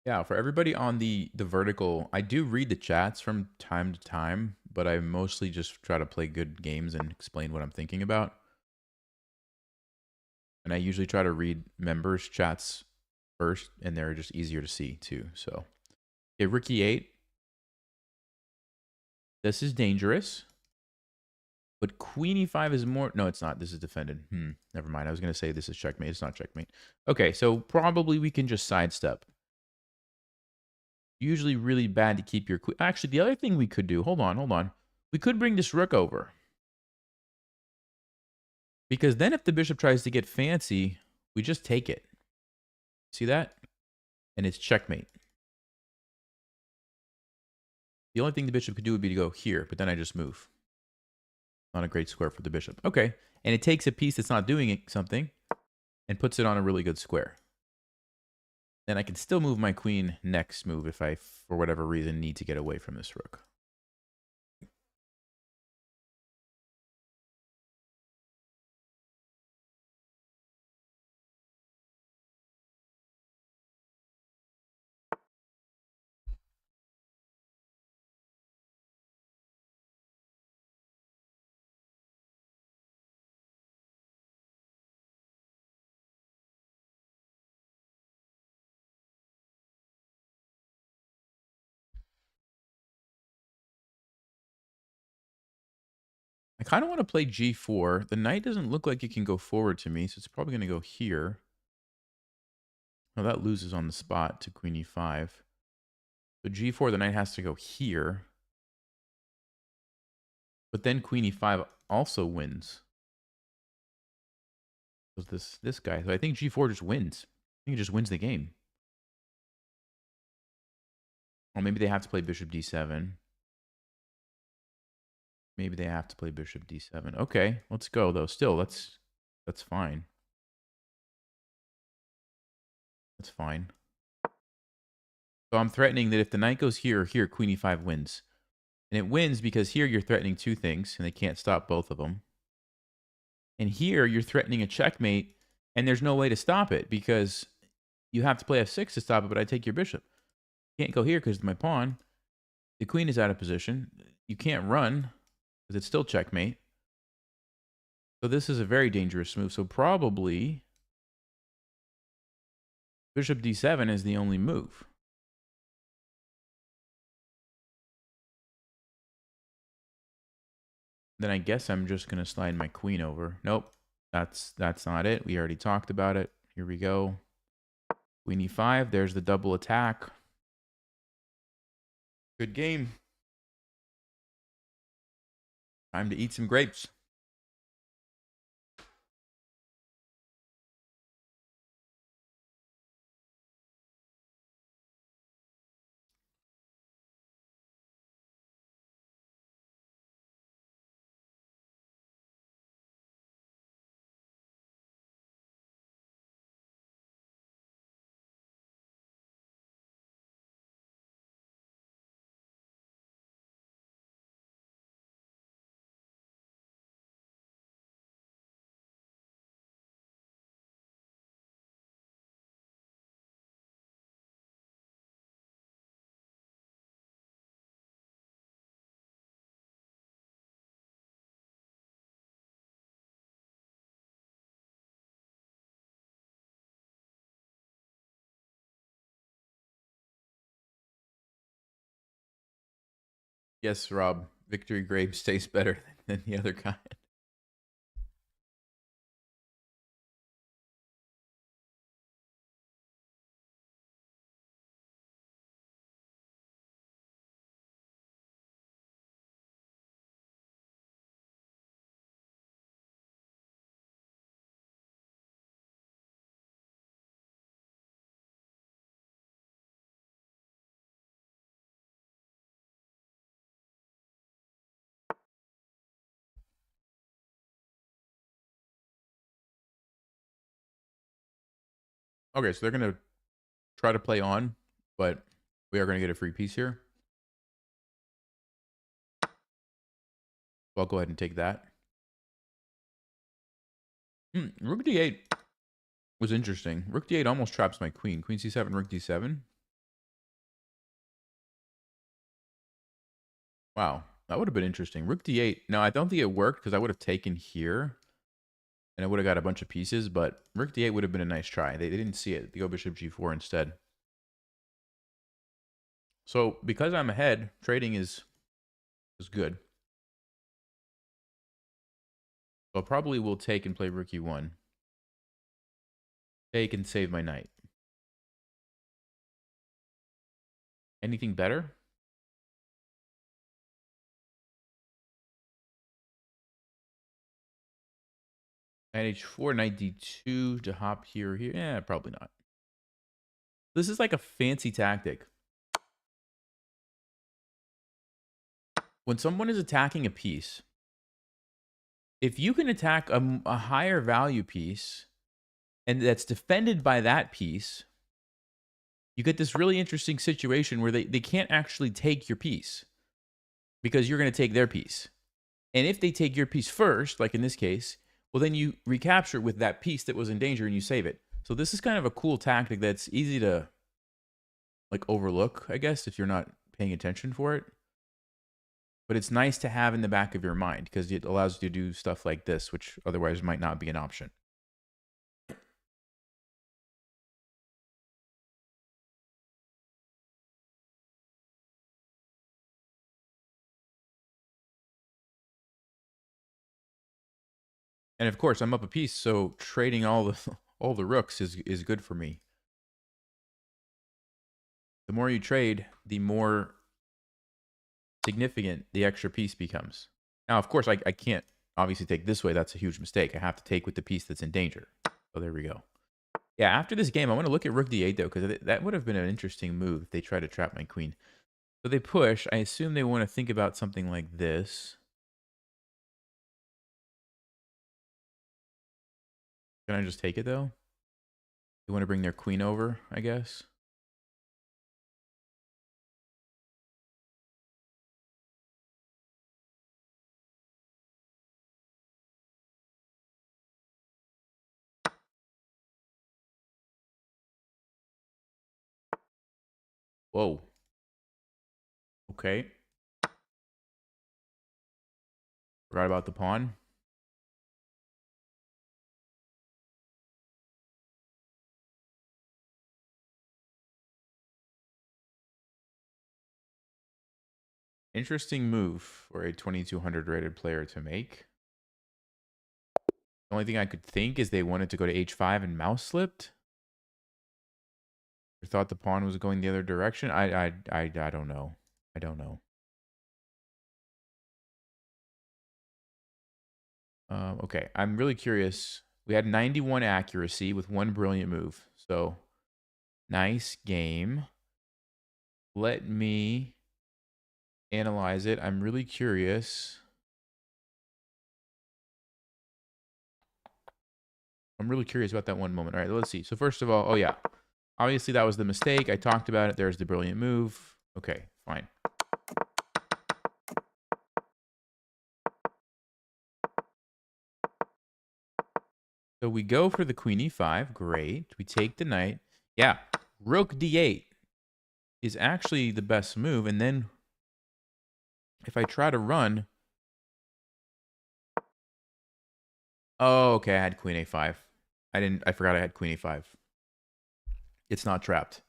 Yeah, for everybody on the vertical, I do read the chats from time to time, but I mostly just try to play good games and explain what I'm thinking about. And I usually try to read members' chats first, and they're just easier to see too. So, okay, rook e8. This is dangerous. But queen e5 is more... No, it's not. This is defended. Never mind. I was going to say this is checkmate. It's not checkmate. Okay, so probably we can just sidestep. Usually really bad to keep your queen. Actually, the other thing we could do... Hold on. We could bring this rook over. Because then if the bishop tries to get fancy, we just take it. See that? And it's checkmate. The only thing the bishop could do would be to go here, but then I just move. Not a great square for the bishop. Okay. And it takes a piece that's not doing something and puts it on a really good square. Then I can still move my queen next move if I, for whatever reason, need to get away from this rook. I kind of want to play g4. The knight doesn't look like it can go forward to me, so it's probably going to go here. Well, that loses on the spot to queen e5. So g4, the knight has to go here. But then queen e5 also wins. So this guy. So I think g4 just wins. I think it just wins the game. Or maybe they have to play bishop d7. Maybe they have to play bishop d7. Okay, let's go though. Still, that's fine. That's fine. So I'm threatening that if the knight goes here or here, queen e5 wins. And it wins because here you're threatening two things, and they can't stop both of them. And here you're threatening a checkmate, and there's no way to stop it because you have to play f6 to stop it, but I take your bishop. You can't go here because my pawn. The queen is out of position. You can't run because it's still checkmate. So this is a very dangerous move. So probably bishop d7 is the only move. Then I guess I'm just going to slide my queen over. Nope, that's not it. We already talked about it. Here we go. Queen e5, there's the double attack. Good game. Time to eat some grapes. Yes, Rob. Victory grapes taste better than the other kind. Okay, so they're going to try to play on, but we are going to get a free piece here. So I'll go ahead and take that. Rook d8 was interesting. Rook d8 almost traps my queen. Queen c7, rook d7. Wow, that would have been interesting. Rook d8. No, I don't think it worked because I would have taken here. And I would have got a bunch of pieces, but rook d8 would have been a nice try. They didn't see it. They go bishop g4 instead. So because I'm ahead, trading is good. So I probably will take and play rook e1. Take and save my knight. Anything better? Knight h4, knight d2 to hop here. Yeah, probably not. This is like a fancy tactic. When someone is attacking a piece, if you can attack a higher value piece and that's defended by that piece, you get this really interesting situation where they can't actually take your piece because you're going to take their piece. And if they take your piece first, like in this case, well, then you recapture with that piece that was in danger and you save it. So this is kind of a cool tactic that's easy to like overlook, I guess, if you're not paying attention for it. But it's nice to have in the back of your mind because it allows you to do stuff like this, which otherwise might not be an option. And of course, I'm up a piece, so trading all the rooks is good for me. The more you trade, the more significant the extra piece becomes. Now, of course, I can't obviously take this way. That's a huge mistake. I have to take with the piece that's in danger. So there we go. Yeah, after this game, I want to look at rook d8, though, because that would have been an interesting move if they try to trap my queen. So they push. I assume they want to think about something like this. Can I just take it, though? They want to bring their queen over, I guess. Whoa. Okay. Forgot about the pawn. Interesting move for a 2200 rated player to make. The only thing I could think is they wanted to go to h5 and mouse slipped. Or thought the pawn was going the other direction. I don't know. I don't know. Okay, I'm really curious. We had 91 accuracy with one brilliant move. So, nice game. Let me analyze it. I'm really curious. I'm really curious about that one moment. All right, let's see. So first of all, oh yeah. Obviously, that was the mistake. I talked about it. There's the brilliant move. Okay, fine. So we go for the queen e5. Great. We take the knight. Yeah, rook d8 is actually the best move. And then if I try to run... Oh, okay, I had queen a5. I forgot I had queen a5. It's not trapped.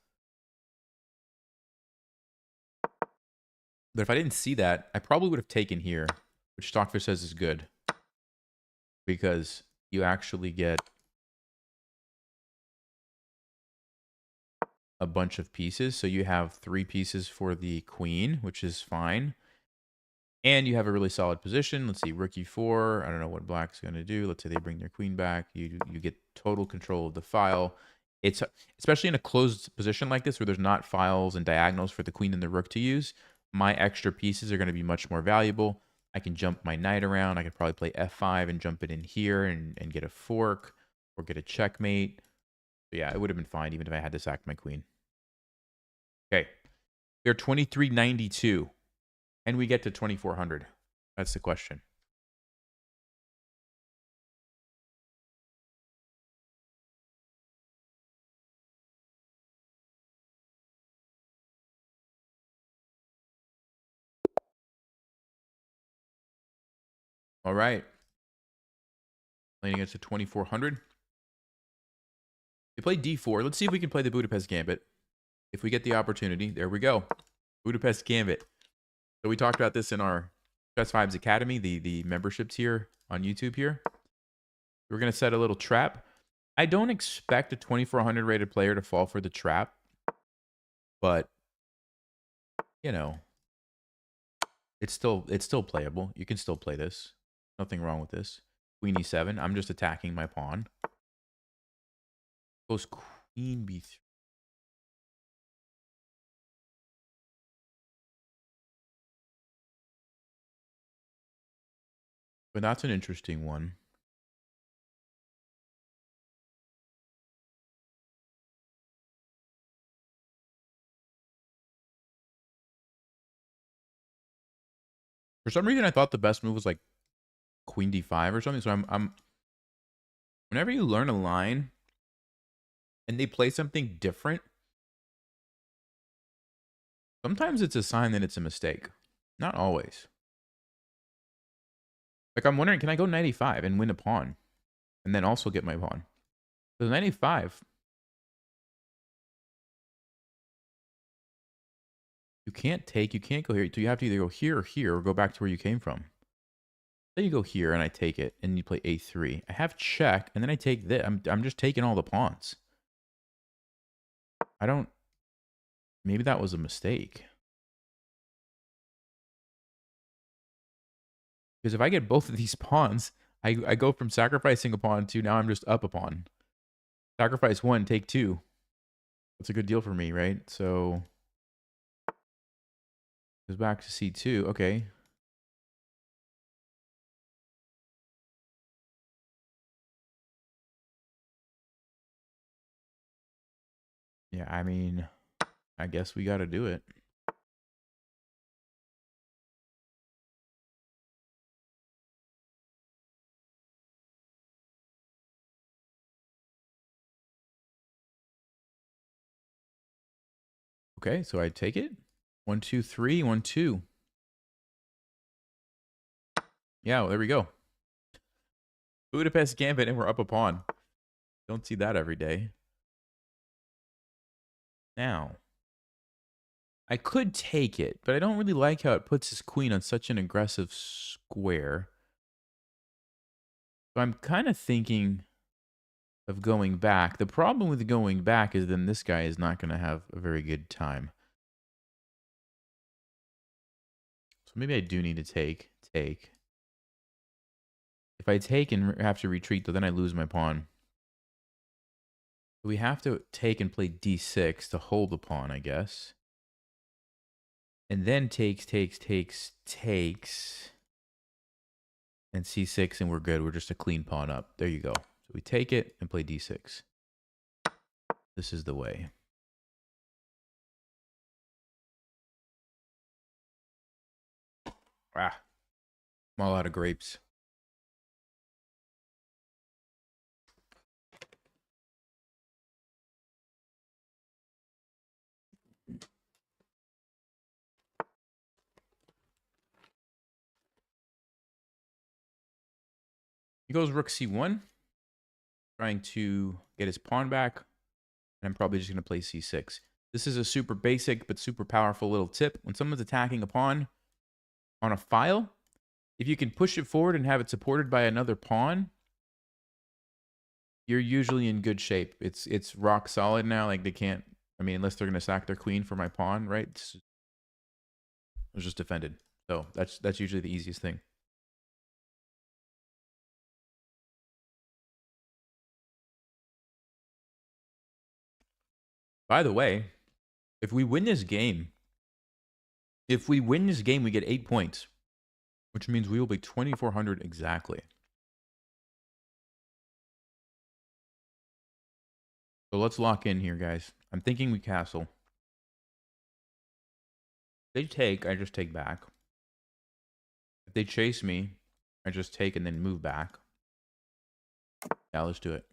But if I didn't see that, I probably would have taken here, which Stockfish says is good. Because you actually get a bunch of pieces. So you have 3 pieces for the queen, which is fine. And you have a really solid position. Let's see, rook e4. I don't know what black's going to do. Let's say they bring their queen back. You get total control of the file. It's especially in a closed position like this where there's not files and diagonals for the queen and the rook to use. My extra pieces are going to be much more valuable. I can jump my knight around. I could probably play f5 and jump it in here and get a fork or get a checkmate. But yeah, it would have been fine even if I had to sack my queen. Okay. They're 2392. And we get to 2400. That's the question. All right. Playing against a 2400. We play d4. Let's see if we can play the Budapest Gambit. If we get the opportunity, there we go. Budapest Gambit. So we talked about this in our Chess Vibes Academy, the membership tier on YouTube here. We're going to set a little trap. I don't expect a 2400 rated player to fall for the trap. But, you know, it's still playable. You can still play this. Nothing wrong with this. Queen e7. I'm just attacking my pawn. Goes queen b3. But that's an interesting one. For some reason, I thought the best move was like queen d5 or something. So I'm whenever you learn a line and they play something different, sometimes it's a sign that it's a mistake. Not always. Like I'm wondering, can I go knight e5 and win a pawn? And then also get my pawn? Because knight e5, you can't take, you can't go here. So you have to either go here or here or go back to where you came from. Then you go here and I take it and you play a3. I have check and then I take this. I'm just taking all the pawns. I don't, maybe that was a mistake. Because if I get both of these pawns, I go from sacrificing a pawn to now I'm just up a pawn. Sacrifice one, take two. That's a good deal for me, right? So goes back to c2. Okay. Yeah, I mean, I guess we got to do it. Okay, so I take it. 1, 2, 3, 1, 2. Yeah, well, there we go. Budapest Gambit, and we're up a pawn. Don't see that every day. Now, I could take it, but I don't really like how it puts his queen on such an aggressive square. So I'm kind of thinking of going back. The problem with going back is then this guy is not going to have a very good time. So maybe I do need to take. If I take and have to retreat, though, then I lose my pawn. We have to take and play d6 to hold the pawn, I guess. And then takes. And c6, and we're good. We're just a clean pawn up. There you go. So we take it and play d6. This is the way. Ah, I'm all out of grapes. He goes rook c1, trying to get his pawn back. And I'm probably just going to play c6. This is a super basic but super powerful little tip. When someone's attacking a pawn on a file, if you can push it forward and have it supported by another pawn, you're usually in good shape. It's rock solid now. Like they can't, I mean, unless they're going to sack their queen for my pawn, right? It was just defended. So that's usually the easiest thing. By the way, if we win this game, we get 8 points, which means we will be 2,400 exactly. So let's lock in here, guys. I'm thinking we castle. If they take, I just take back. If they chase me, I just take and then move back. Yeah, let's do it.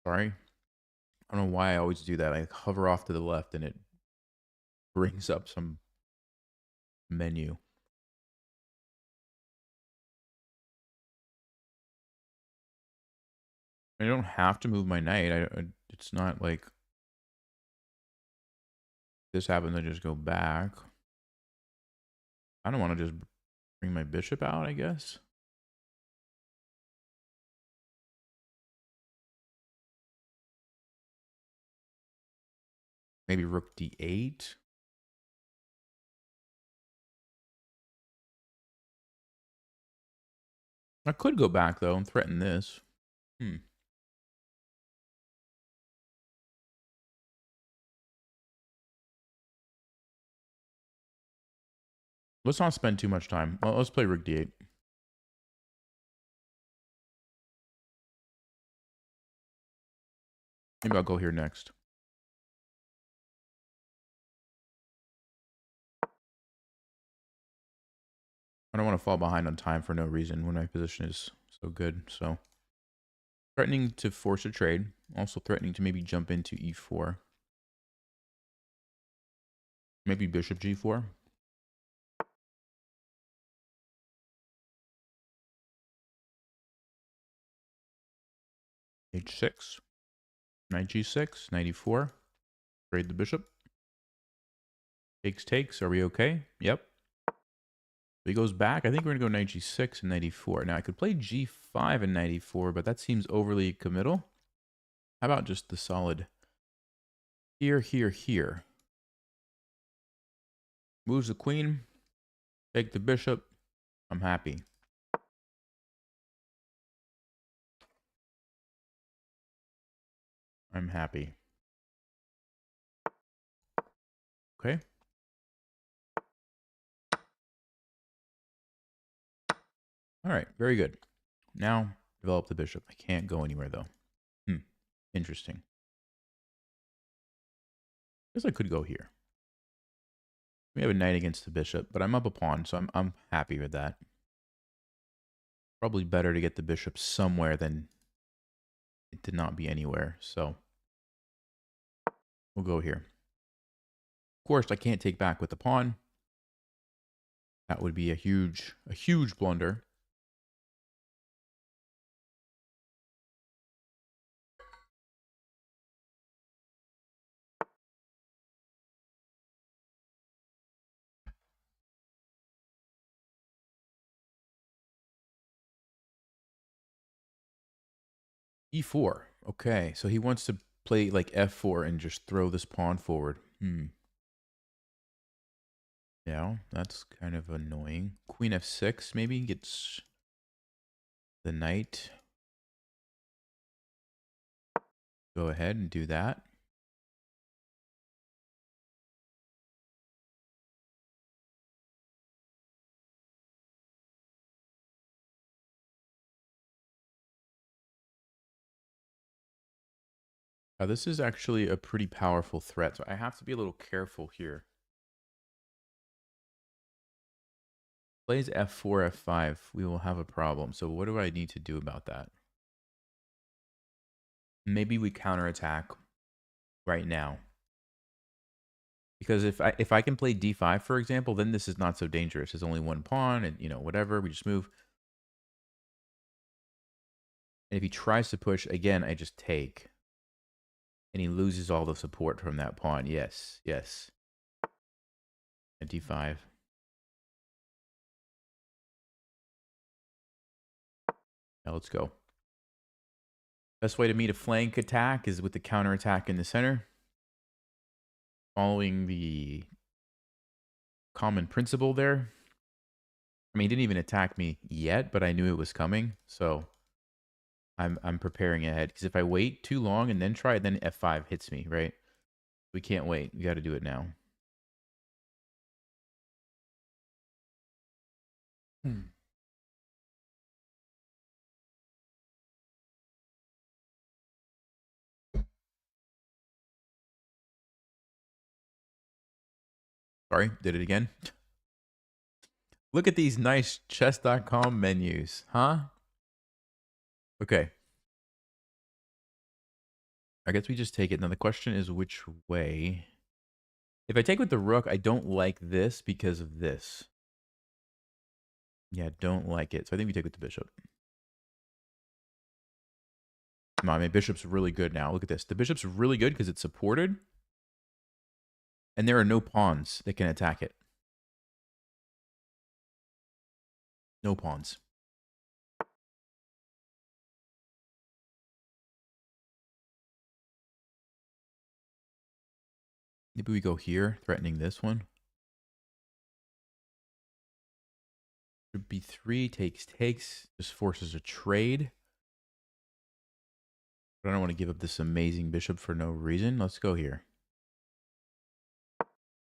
Sorry. I don't know why I always do that. I hover off to the left and it brings up some menu. I don't have to move my knight. It's not like this happens. I just go back. I don't want to just bring my bishop out, I guess. Maybe rook d8. I could go back, though, and threaten this. Let's not spend too much time. Well, let's play rook d8. Maybe I'll go here next. I don't want to fall behind on time for no reason when my position is so good. So threatening to force a trade. Also threatening to maybe jump into e4. Maybe bishop g4. h6. Knight g6. Knight e4. Trade the bishop. Takes. Are we okay? Yep. If he goes back, I think we're going to go knight g6 and knight e4. Now, I could play g5 and knight e4, but that seems overly committal. How about just the solid here? Moves the queen. Take the bishop. I'm happy. I'm happy. Okay. All right. Very good. Now, develop the bishop. I can't go anywhere, though. Interesting. I guess I could go here. We have a knight against the bishop, but I'm up a pawn, so I'm happy with that. Probably better to get the bishop somewhere than it to not be anywhere. So we'll go here. Of course, I can't take back with the pawn. That would be a huge blunder. E4. Okay, so he wants to play like F4 and just throw this pawn forward. Yeah, that's kind of annoying. Queen F6 maybe gets the knight. Go ahead and do that. This is actually a pretty powerful threat, so I have to be a little careful here. Plays F4, F5, we will have a problem. So what do I need to do about that? Maybe we counterattack right now. Because if I can play D5, for example, then this is not so dangerous. There's only one pawn and, you know, whatever, we just move. And if he tries to push, again, I just take. And he loses all the support from that pawn. Yes. And D5. Now let's go. Best way to meet a flank attack is with the counterattack in the center. Following the common principle there. I mean, he didn't even attack me yet, but I knew it was coming. So I'm preparing ahead. Because if I wait too long and then try it, then F5 hits me, right? We can't wait. We got to do it now. Sorry, did it again. Look at these nice chess.com menus, huh? Okay. I guess we just take it. Now the question is which way. If I take with the rook, I don't like this because of this. Yeah, don't like it. So I think we take with the bishop. Come on, my bishop's really good now. Look at this. The bishop's really good because it's supported. And there are no pawns that can attack it. No pawns. Maybe we go here, threatening this one. B3 takes, just forces a trade. But I don't want to give up this amazing bishop for no reason. Let's go here.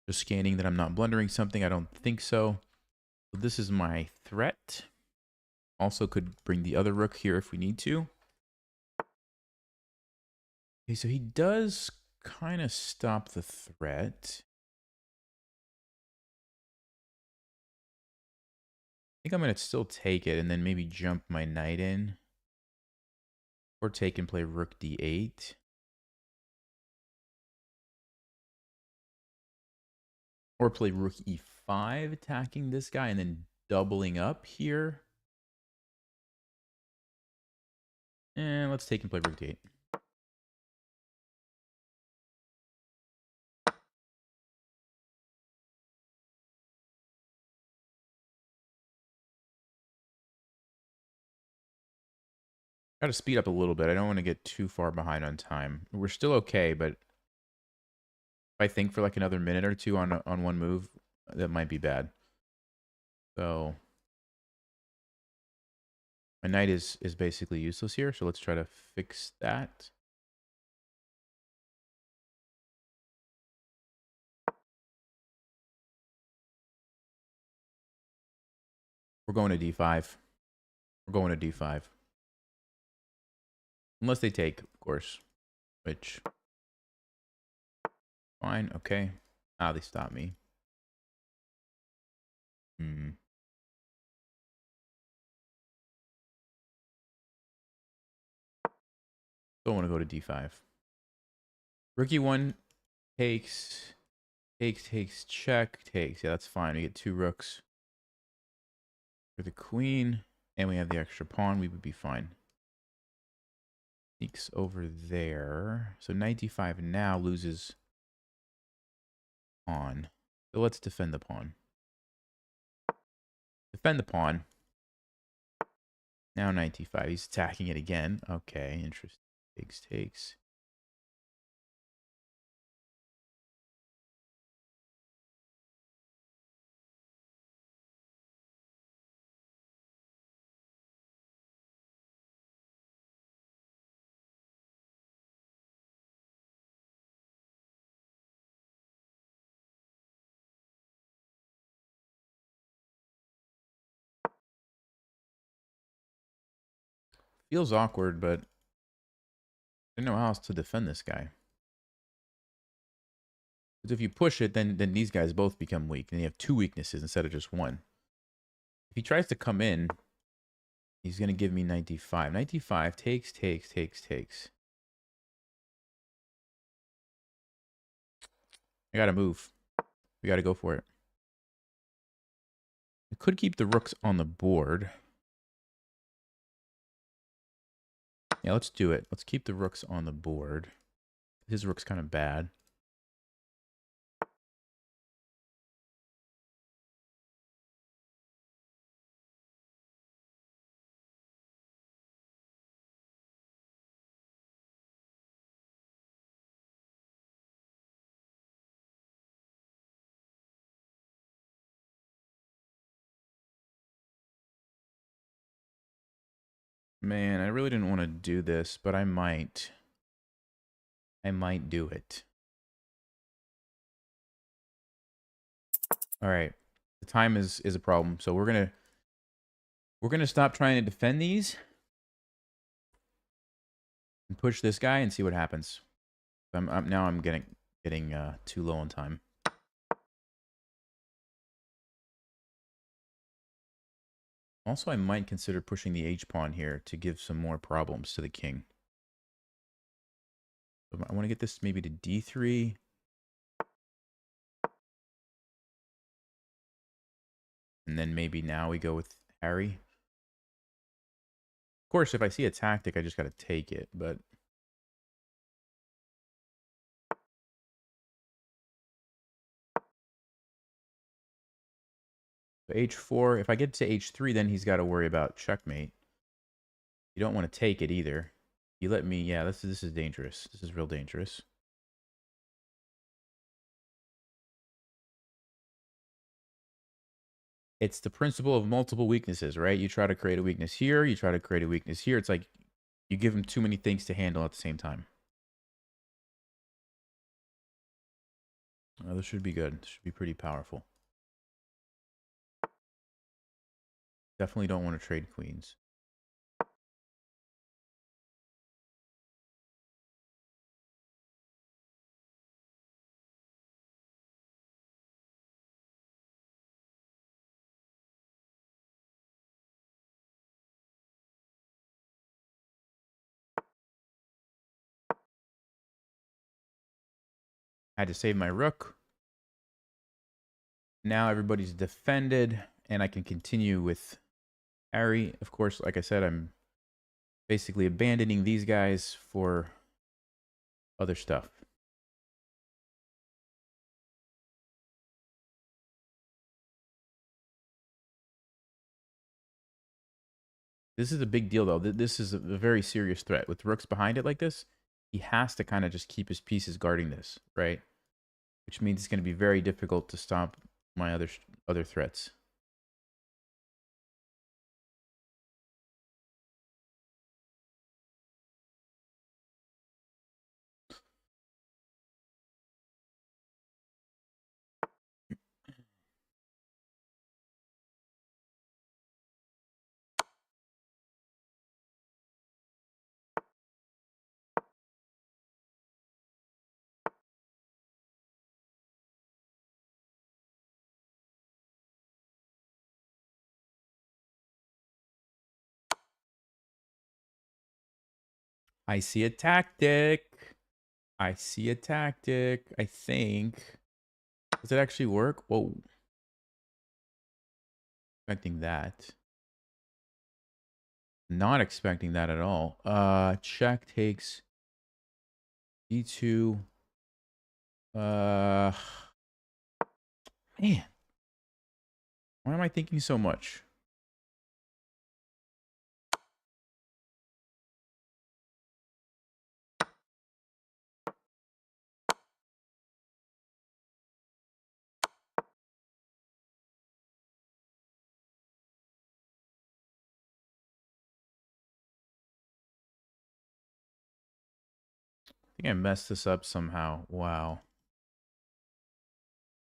Just scanning that I'm not blundering something. I don't think so. So this is my threat. Also could bring the other rook here if we need to. Okay, so he does kind of stop the threat. I think I'm going to still take it and then maybe jump my knight in. Or take and play rook d8. Or play rook e5, attacking this guy and then doubling up here. And let's take and play rook d8. Got to speed up a little bit. I don't want to get too far behind on time. We're still okay, but if I think for like another minute or two on one move, that might be bad. So my knight is basically useless here, so let's try to fix that. We're going to d5. We're going to d5. Unless they take, of course. Which... Fine, okay. Ah, they stopped me. Don't want to go to d5. Rook e1 takes, check, takes. Yeah, that's fine. We get two rooks. For the queen, and we have the extra pawn, we would be fine. Sneaks over there. So knight d5 now loses pawn. So let's defend the pawn. Defend the pawn. Now knight d5. He's attacking it again. Okay, interesting. Takes. Feels awkward, but I don't know how else to defend this guy. Because if you push it, then these guys both become weak. And you have two weaknesses instead of just one. If he tries to come in, he's going to give me knight d5. Knight d5 takes. I got to move. We got to go for it. I could keep the rooks on the board. Yeah, let's do it. Let's keep the rooks on the board. His rook's kind of bad. Man, I really didn't want to do this, but I might. I might do it. All right. The time is a problem. So we're going to We're going to stop trying to defend these and push this guy and see what happens. Now I'm getting too low on time. Also, I might consider pushing the H-pawn here to give some more problems to the king. I want to get this maybe to D3. And then maybe now we go with Harry. Of course, if I see a tactic, I just got to take it, but... So H4, if I get to H3, then he's got to worry about checkmate. You don't want to take it either. You let me, yeah, this is dangerous. This is real dangerous. It's the principle of multiple weaknesses, right? You try to create a weakness here, you try to create a weakness here. It's like you give him too many things to handle at the same time. Oh, this should be good. This should be pretty powerful. Definitely don't want to trade queens. I had to save my rook. Now everybody's defended, and I can continue with Harry. Of course, like I said, I'm basically abandoning these guys for other stuff. This is a big deal, though. This is a very serious threat. With rooks behind it like this, he has to kind of just keep his pieces guarding this, right? Which means it's going to be very difficult to stop my other threats. I see a tactic. I see a tactic. I think. Does it actually work? Whoa. Expecting that. Not expecting that at all. Check takes D2. Man. Why am I thinking so much? I think I messed this up somehow. Wow.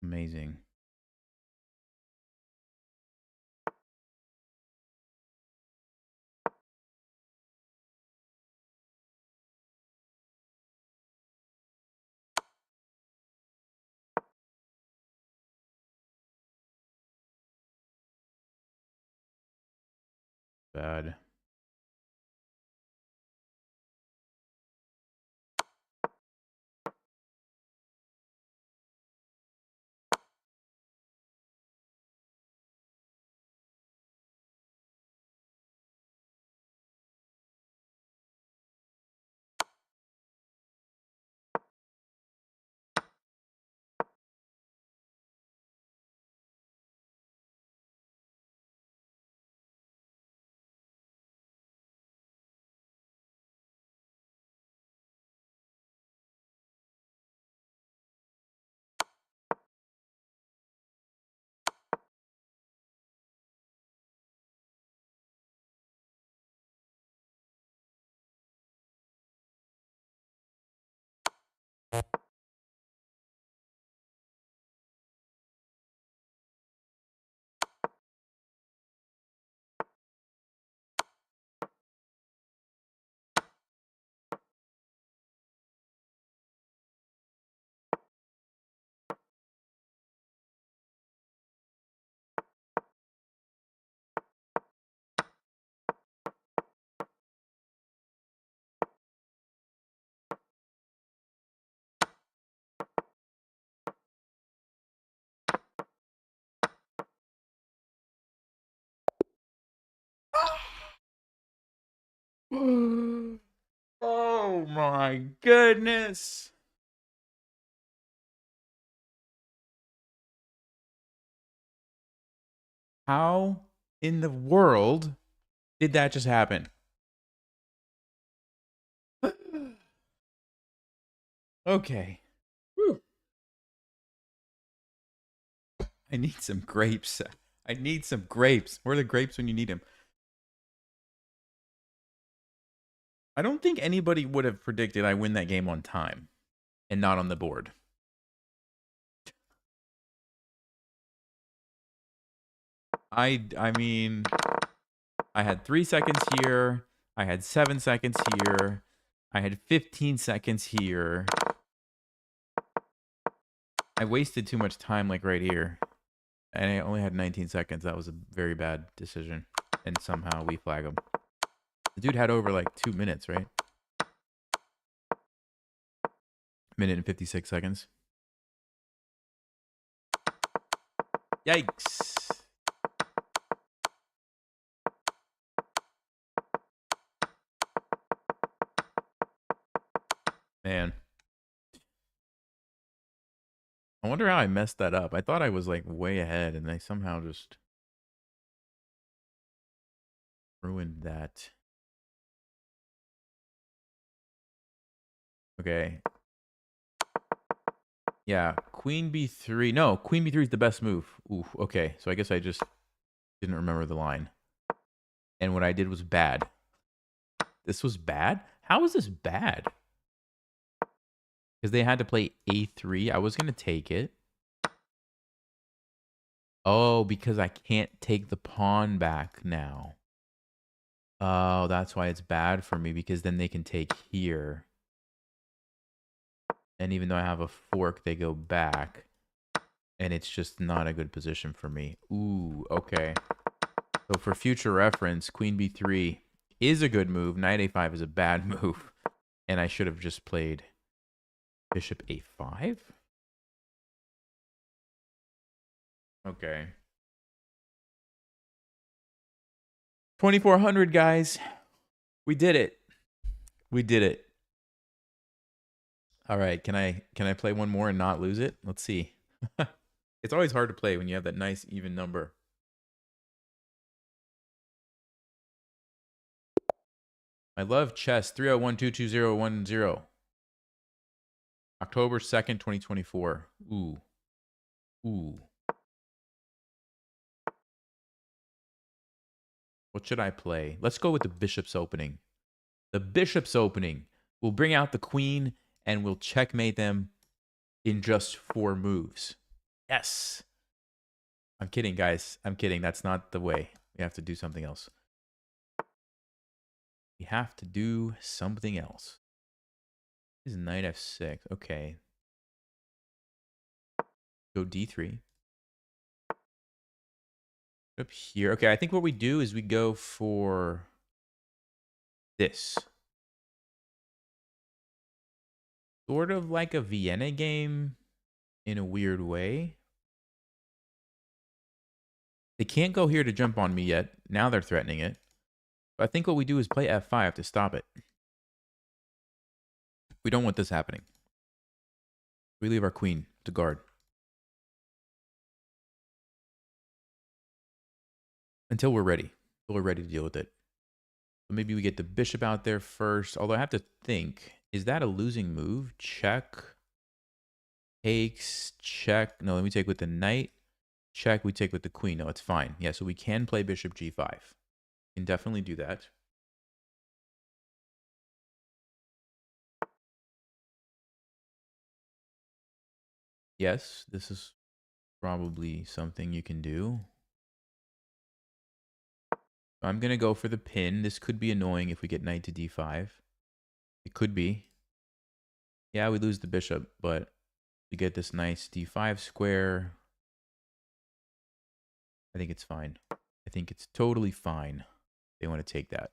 Amazing. Bad. Oh my goodness. How in the world did that just happen? Okay. Whew. I need some grapes. I need some grapes. Where are the grapes when you need them? I don't think anybody would have predicted I win that game on time and not on the board. I mean, I had 3 seconds here. I had 7 seconds here. I had 15 seconds here. I wasted too much time like right here. And I only had 19 seconds. That was a very bad decision. And somehow we flag him. The dude had over like 2 minutes, right? Minute and 56 seconds. Yikes. Man. I wonder how I messed that up. I thought I was like way ahead and I somehow just ruined that. Okay. Yeah, queen b3. No, queen b3 is the best move. Ooh, okay. So I guess I just didn't remember the line. And what I did was bad. This was bad? How is this bad? Because they had to play a3. I was going to take it. Oh, because I can't take the pawn back now. Oh, that's why it's bad for me. Because then they can take here. And even though I have a fork, they go back. And it's just not a good position for me. Ooh, okay. So for future reference, queen b3 is a good move. Knight a5 is a bad move. And I should have just played bishop a5. Okay. 2400, guys. We did it. We did it. All right. Can I play one more and not lose it? Let's see. It's always hard to play when you have that nice even number. I love chess. 301-220-10. October 2nd, 2024. Ooh. Ooh. What should I play? Let's go with the bishop's opening. The bishop's opening. We'll bring out the queen and we'll checkmate them in just 4 moves. Yes. I'm kidding, guys. I'm kidding. That's not the way. We have to do something else. We have to do something else. This is knight f6. Okay. Go d3. Up here. Okay, I think what we do is we go for this. Sort of like a Vienna game in a weird way. They can't go here to jump on me yet. Now they're threatening it. But I think what we do is play f5 to stop it. We don't want this happening. We leave our queen to guard. Until we're ready. Until we're ready to deal with it. So maybe we get the bishop out there first. Although I have to think, is that a losing move? Check. Takes. Check. No, let me take with the knight. Check. We take with the queen. No, it's fine. Yeah, so we can play bishop g5. We can definitely do that. Yes, this is probably something you can do. I'm going to go for the pin. This could be annoying if we get knight to d5. It could be. Yeah, we lose the bishop, but we get this nice d5 square. I think it's fine. I think it's totally fine. They want to take that.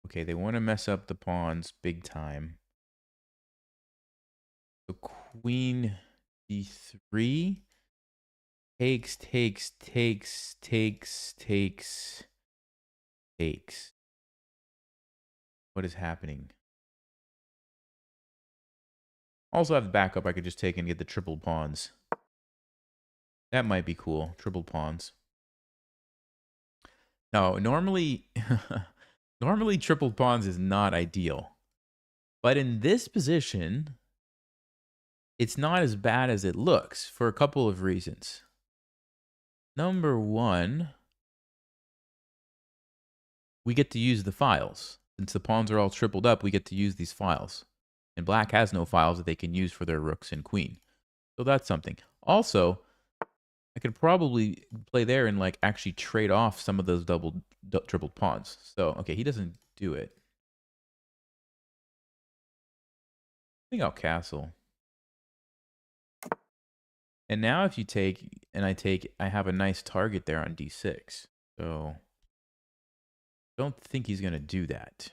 Okay, they want to mess up the pawns big time. So queen d3. Takes, takes, takes, takes, takes, takes. What is happening? Also have the backup. I could just take and get the triple pawns. That might be cool. Triple pawns. No, normally, normally triple pawns is not ideal. But in this position, it's not as bad as it looks for a couple of reasons. Number one, we get to use the files. Since the pawns are all tripled up, we get to use these files. And black has no files that they can use for their rooks and queen. So that's something. Also, I could probably play there and like actually trade off some of those tripled pawns. So, okay, he doesn't do it. I think I'll castle. And now if you take, and I have a nice target there on d6. So, don't think he's going to do that.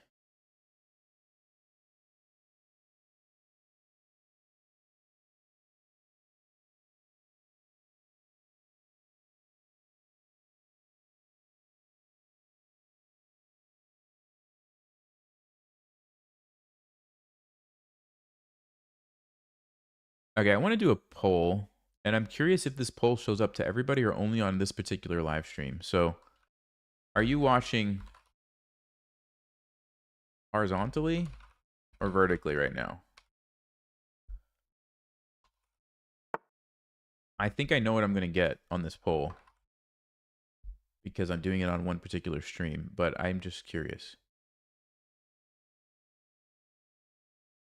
Okay, I want to do a poll, and I'm curious if this poll shows up to everybody or only on this particular live stream. So, are you watching horizontally or vertically right now? I think I know what I'm going to get on this poll because I'm doing it on one particular stream, but I'm just curious.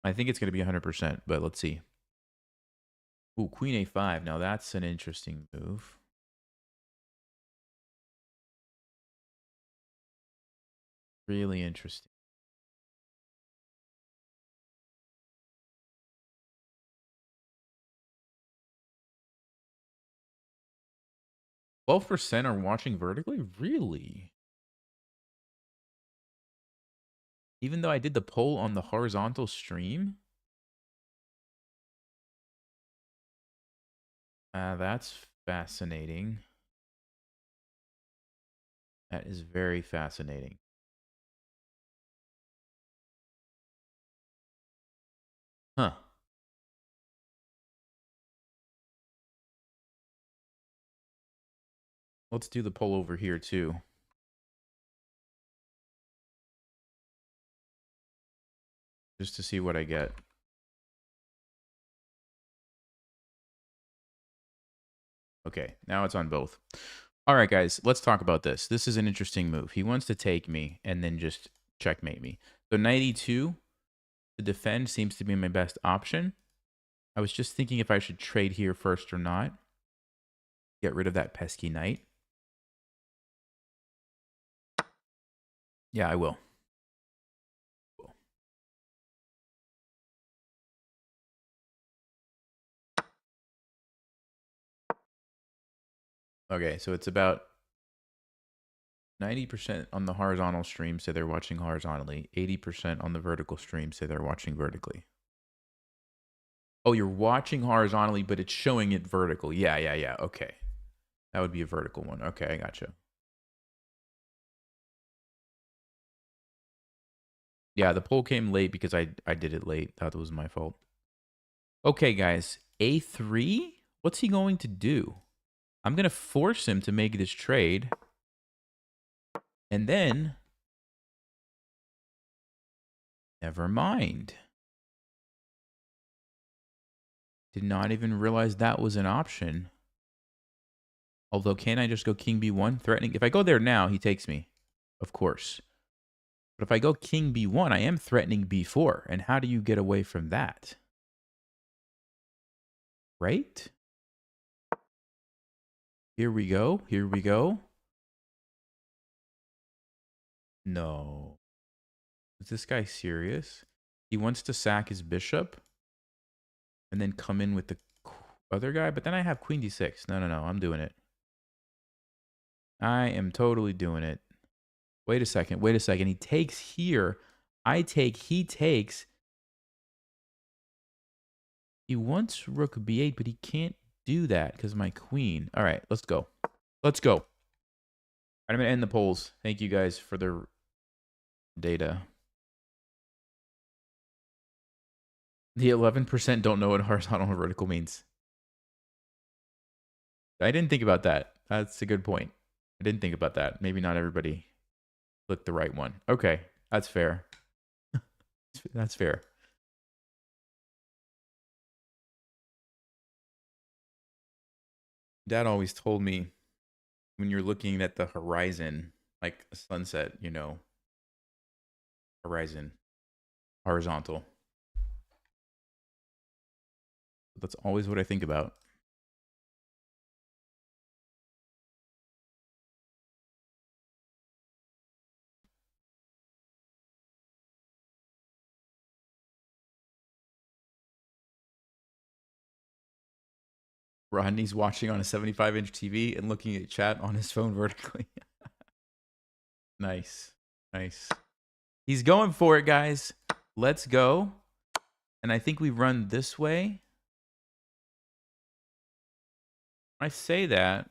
I think it's going to be 100%, but let's see. Ooh, Queen A5. Now that's an interesting move. Really interesting. %12 are watching vertically? Really? Even though I did the poll on the horizontal stream? That's fascinating. That is very fascinating. Huh. Let's do the poll over here too. Just to see what I get. Okay, now it's on both. All right, guys, let's talk about this. This is an interesting move. He wants to take me and then just checkmate me. So knight e2 to defend seems to be my best option. I was just thinking if I should trade here first or not. Get rid of that pesky knight. Yeah, I will. Okay, so it's about 90% on the horizontal stream say they're watching horizontally. 80% on the vertical stream say they're watching vertically. Oh, you're watching horizontally, but it's showing it vertical. Yeah. Okay. That would be a vertical one. Okay, I gotcha. Yeah, the poll came late because I did it late. That was my fault. Okay, guys. A3? What's he going to do? I'm going to force him to make this trade. And then... Never mind. Did not even realize that was an option. Although, can I just go king b1? Threatening. If I go there now, he takes me. Of course. But if I go king b1, I am threatening b4. And how do you get away from that? Right? Here we go. Here we go. No. Is this guy serious? He wants to sack his bishop and then come in with the other guy. But then I have queen d6. No. I'm doing it. I am totally doing it. Wait a second. He takes here. I take. He takes. He wants rook b8, but he can't do that because my queen. All right, let's go. Let's go. All right, I'm going to end the polls. Thank you guys for the data. The 11% don't know what horizontal and vertical means. I didn't think about that. That's a good point. I didn't think about that. Maybe not everybody clicked the right one. Okay, that's fair. That's fair. Dad always told me when you're looking at the horizon, like a sunset, you know, horizon, horizontal. That's always what I think about. Rodney's watching on a 75-inch TV and looking at chat on his phone vertically. Nice. Nice. He's going for it, guys. Let's go. And I think we run this way. I say that.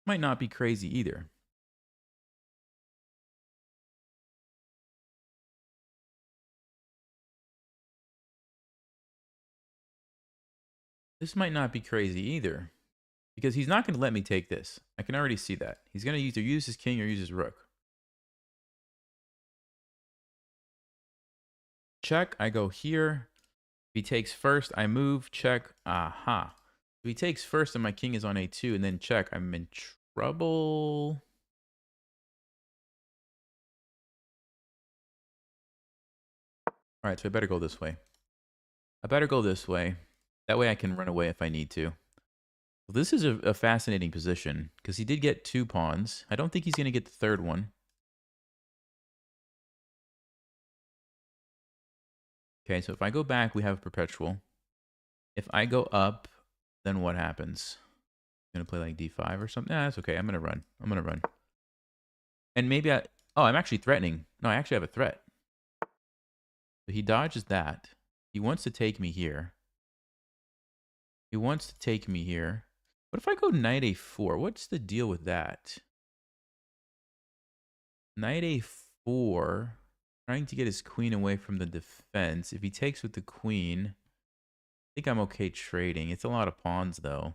Might not be crazy either. This might not be crazy either. Because he's not going to let me take this. I can already see that. He's going to either use his king or use his rook. Check. I go here. If he takes first, I move. Check. Aha. If he takes first and my king is on a2 and then check, I'm in trouble. All right, so I better go this way. I better go this way. That way I can run away if I need to. Well, this is a fascinating position because he did get 2 pawns. I don't think he's going to get the third one. Okay, so if I go back, we have perpetual. If I go up, then what happens? I'm going to play like d5 or something. Nah, that's okay. I'm going to run. I'm going to run. And maybe I... Oh, I'm actually threatening. No, I actually have a threat. So he dodges that. He wants to take me here. He wants to take me here. What if I go knight a4? What's the deal with that? Knight a4. Trying to get his queen away from the defense. If he takes with the queen, I think I'm okay trading. It's a lot of pawns, though.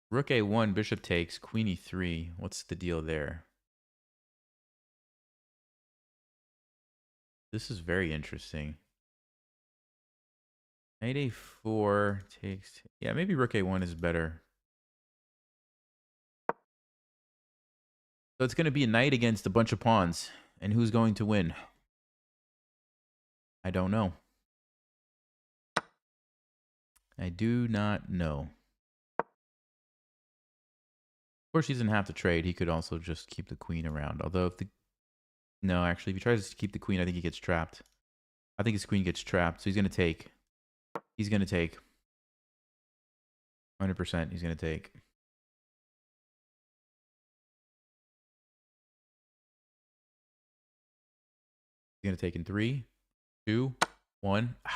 Rook a1, bishop takes, queen e3. What's the deal there? This is very interesting. Knight a4 takes... Yeah, maybe rook a1 is better. So it's going to be a knight against a bunch of pawns. And who's going to win? I don't know. I do not know. Of course, he doesn't have to trade. He could also just keep the queen around. Although if the... No, actually, if he tries to keep the queen, I think he gets trapped. I think his queen gets trapped. So he's going to take. He's going to take. 100% he's going to take. He's going to take in 3, 2, 1. A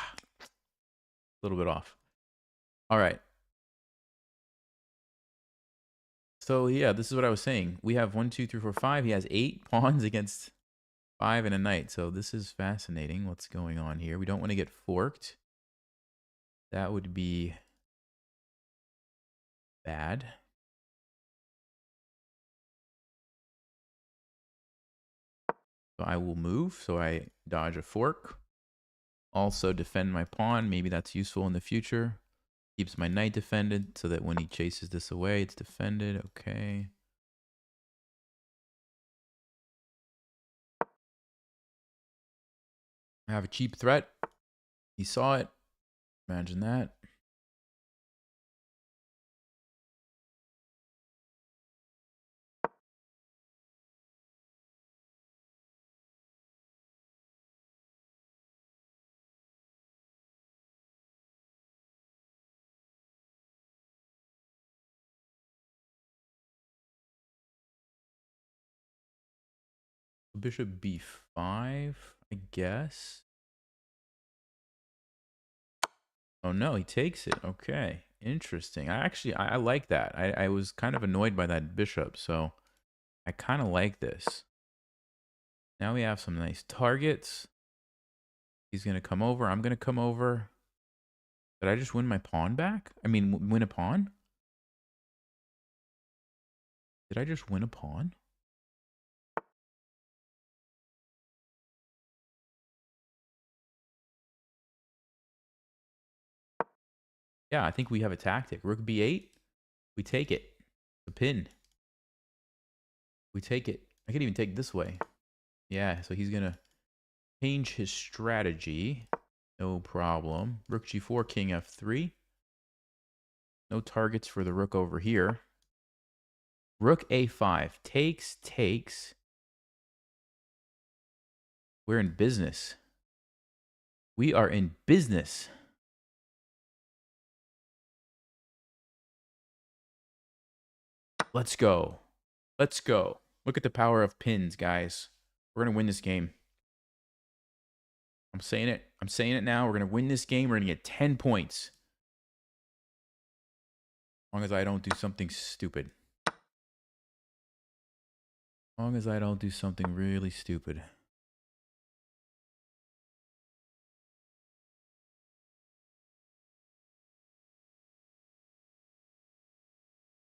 little bit off. All right. So yeah, this is what I was saying. We have 1, 2, 3, 4, 5. He has 8 pawns against 5 and a knight. So this is fascinating. What's going on here? We don't want to get forked. That would be bad. So I will move. So I dodge a fork. Also defend my pawn. Maybe that's useful in the future. Keeps my knight defended so that when he chases this away, it's defended. Okay. I have a cheap threat. He saw it. Imagine that. Bishop b5, I guess. Oh no, he takes it. Okay. Interesting. I like that. I was kind of annoyed by that bishop, so I kind of like this. Now we have some nice targets. He's going to come over. I'm going to come over. Did I just win my pawn back? I mean, win a pawn? Did I just win a pawn? Yeah, I think we have a tactic. Rook b8. We take it. The pin. We take it. I can even take it this way. Yeah, so he's going to change his strategy. No problem. Rook g4, king f3. No targets for the rook over here. Rook a5. Takes, takes. We're in business. We are in business. Let's go. Let's go. Look at the power of pins, guys. We're going to win this game. I'm saying it. I'm saying it now. We're going to win this game. We're going to get 10 points. As long as I don't do something stupid. As long as I don't do something really stupid.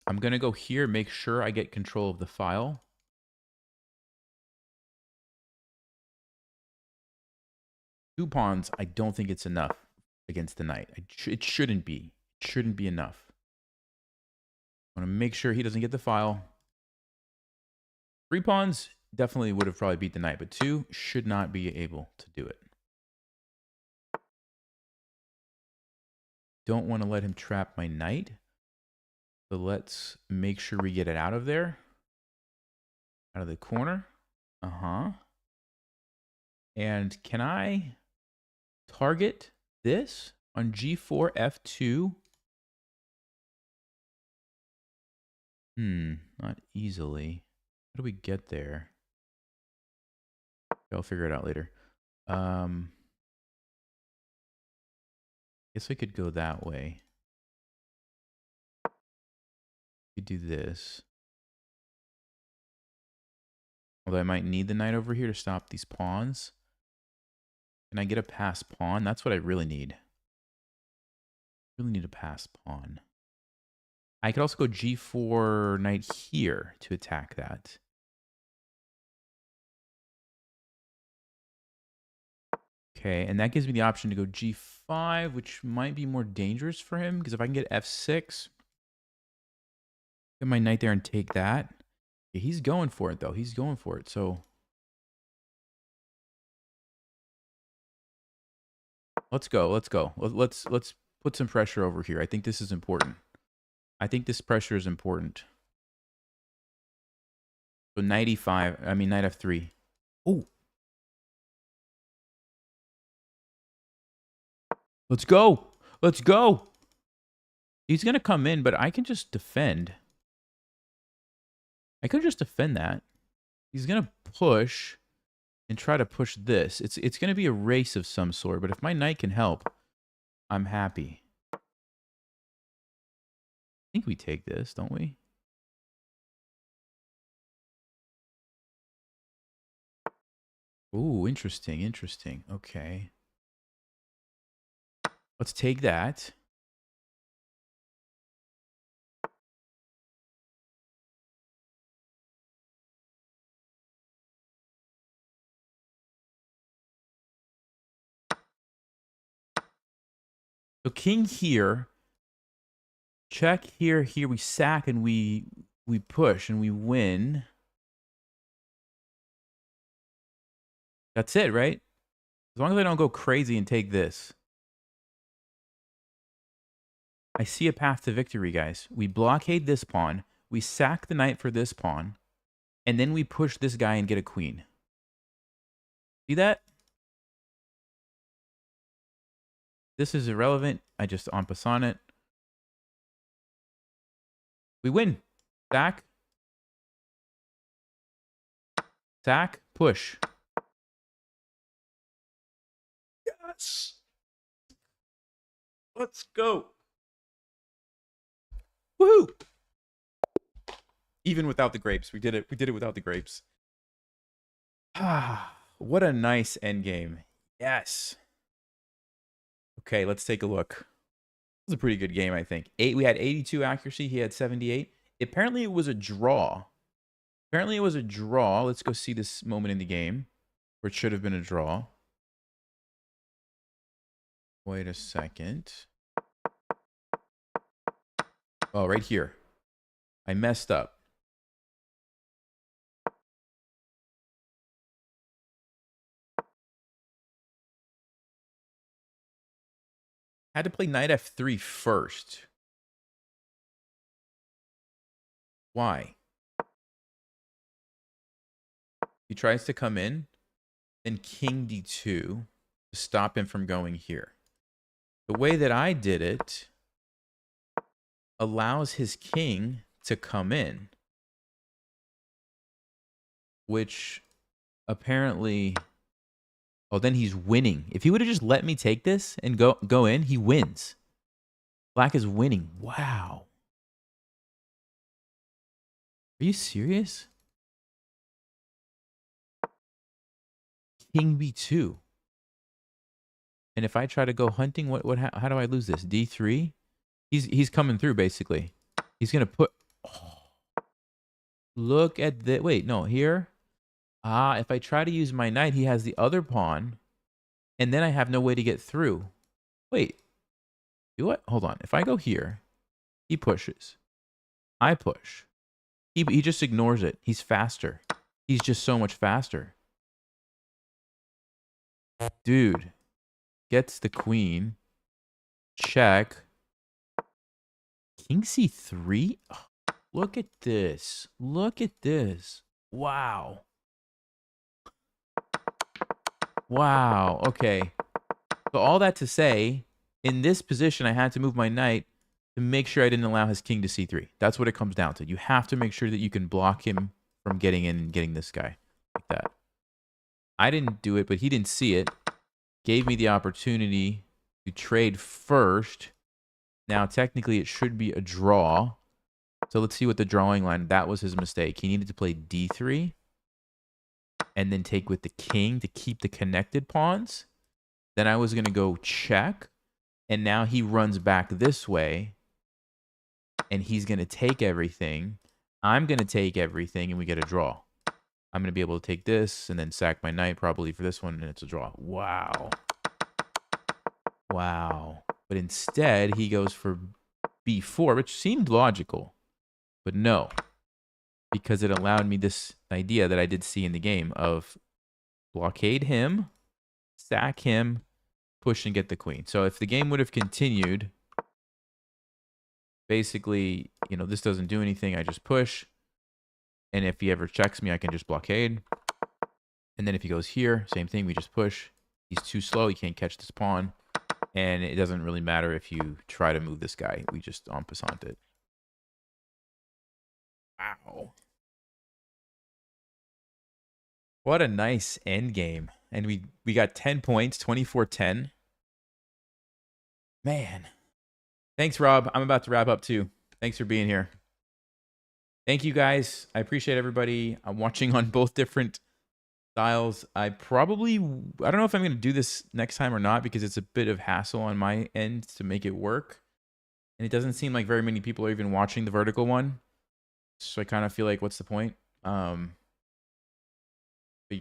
I'm going to go here, make sure I get control of the file. Two pawns, I don't think it's enough against the knight. It shouldn't be. It shouldn't be enough. I want to make sure he doesn't get the file. 3 pawns definitely would have probably beat the knight, but 2 should not be able to do it. Don't want to let him trap my knight. So let's make sure we get it out of there. Out of the corner. And can I target this on g4, f2? Not easily. How do we get there? I'll figure it out later. Guess I could go that way. Could do this. Although I might need the knight over here to stop these pawns. Can I get a pass pawn? That's what I really need. Really need a pass pawn. I could also go g4 knight here to attack that. Okay, and that gives me the option to go g5, which might be more dangerous for him, because if I can get f6, get my knight there and take that. Yeah, he's going for it, though. He's going for it, so... Let's go, let's go. Let's put some pressure over here. I think this is important. I think this pressure is important. So knight e5, I mean knight f3. Oh! Let's go! Let's go! He's going to come in, but I can just defend. I could just defend that. He's going to push and try to push this. It's going to be a race of some sort, but if my knight can help, I'm happy. I think we take this, don't we? Ooh, interesting, interesting. Okay. Let's take that. So king here, check here, here we sack and we push and we win. That's it, right? As long as I don't go crazy and take this. I see a path to victory, guys. We blockade this pawn, we sack the knight for this pawn, and then we push this guy and get a queen. See that? This is irrelevant. I just en passant it. We win. Sack. Sack. Push. Yes. Let's go. Woohoo! Even without the grapes. We did it. We did it without the grapes. Ah, what a nice end game. Yes. Okay, let's take a look. It was a pretty good game, I think. We had 82 accuracy. He had 78. Apparently, it was a draw. Apparently, it was a draw. Let's go see this moment in the game where it should have been a draw. Wait a second. Oh, right here. I messed up. Had to play knight f3 first. Why? He tries to come in, then king d2 to stop him from going here. The way that I did it allows his king to come in, which apparently... Oh, then he's winning. If he would have just let me take this and go in, he wins. Black is winning. Wow. Are you serious? King b2. And if I try to go hunting, how do I lose this? d3? He's coming through, basically. He's going to put... Oh, look at that. Wait, no, here. Ah, if I try to use my knight, he has the other pawn. And then I have no way to get through. Wait. Do what? Hold on. If I go here, he pushes. I push. He just ignores it. He's faster. He's just so much faster. Dude. Gets the queen. Check. King c3? Oh, look at this. Look at this. Wow. Wow. Okay. So all that to say, in this position, I had to move my knight to make sure I didn't allow his king to c3. That's what it comes down to. You have to make sure that you can block him from getting in and getting this guy like that. I didn't do it, but he didn't see it. Gave me the opportunity to trade first. Now, technically, it should be a draw. So let's see what the drawing line... That was his mistake. He needed to play d3. And then take with the king to keep the connected pawns. Then I was going to go check. And now he runs back this way. And he's going to take everything. I'm going to take everything. And we get a draw. I'm going to be able to take this. And then sack my knight probably for this one. And it's a draw. Wow. Wow. But instead, he goes for b4, which seemed logical. But no. Because it allowed me this idea that I did see in the game of blockade him, sack him, push and get the queen. So if the game would have continued, basically, you know, this doesn't do anything. I just push. And if he ever checks me, I can just blockade. And then if he goes here, same thing. We just push. He's too slow. He can't catch this pawn. And it doesn't really matter if you try to move this guy. We just en passant it. Wow. What a nice end game. And we got 10 points, 24-10. Man. Thanks, Rob. I'm about to wrap up too. Thanks for being here. Thank you, guys. I appreciate everybody. I'm watching on both different styles. I don't know if I'm going to do this next time or not because it's a bit of hassle on my end to make it work. And it doesn't seem like very many people are even watching the vertical one. So I kind of feel like, what's the point?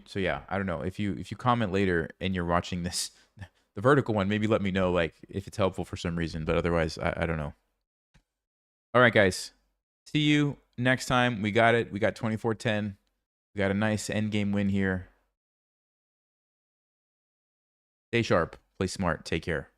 So yeah, I don't know. If you comment later and you're watching this, the vertical one, maybe let me know like if it's helpful for some reason. But otherwise, I don't know. All right, guys. See you next time. We got it. We got 24-10. We got a nice end game win here. Stay sharp. Play smart. Take care.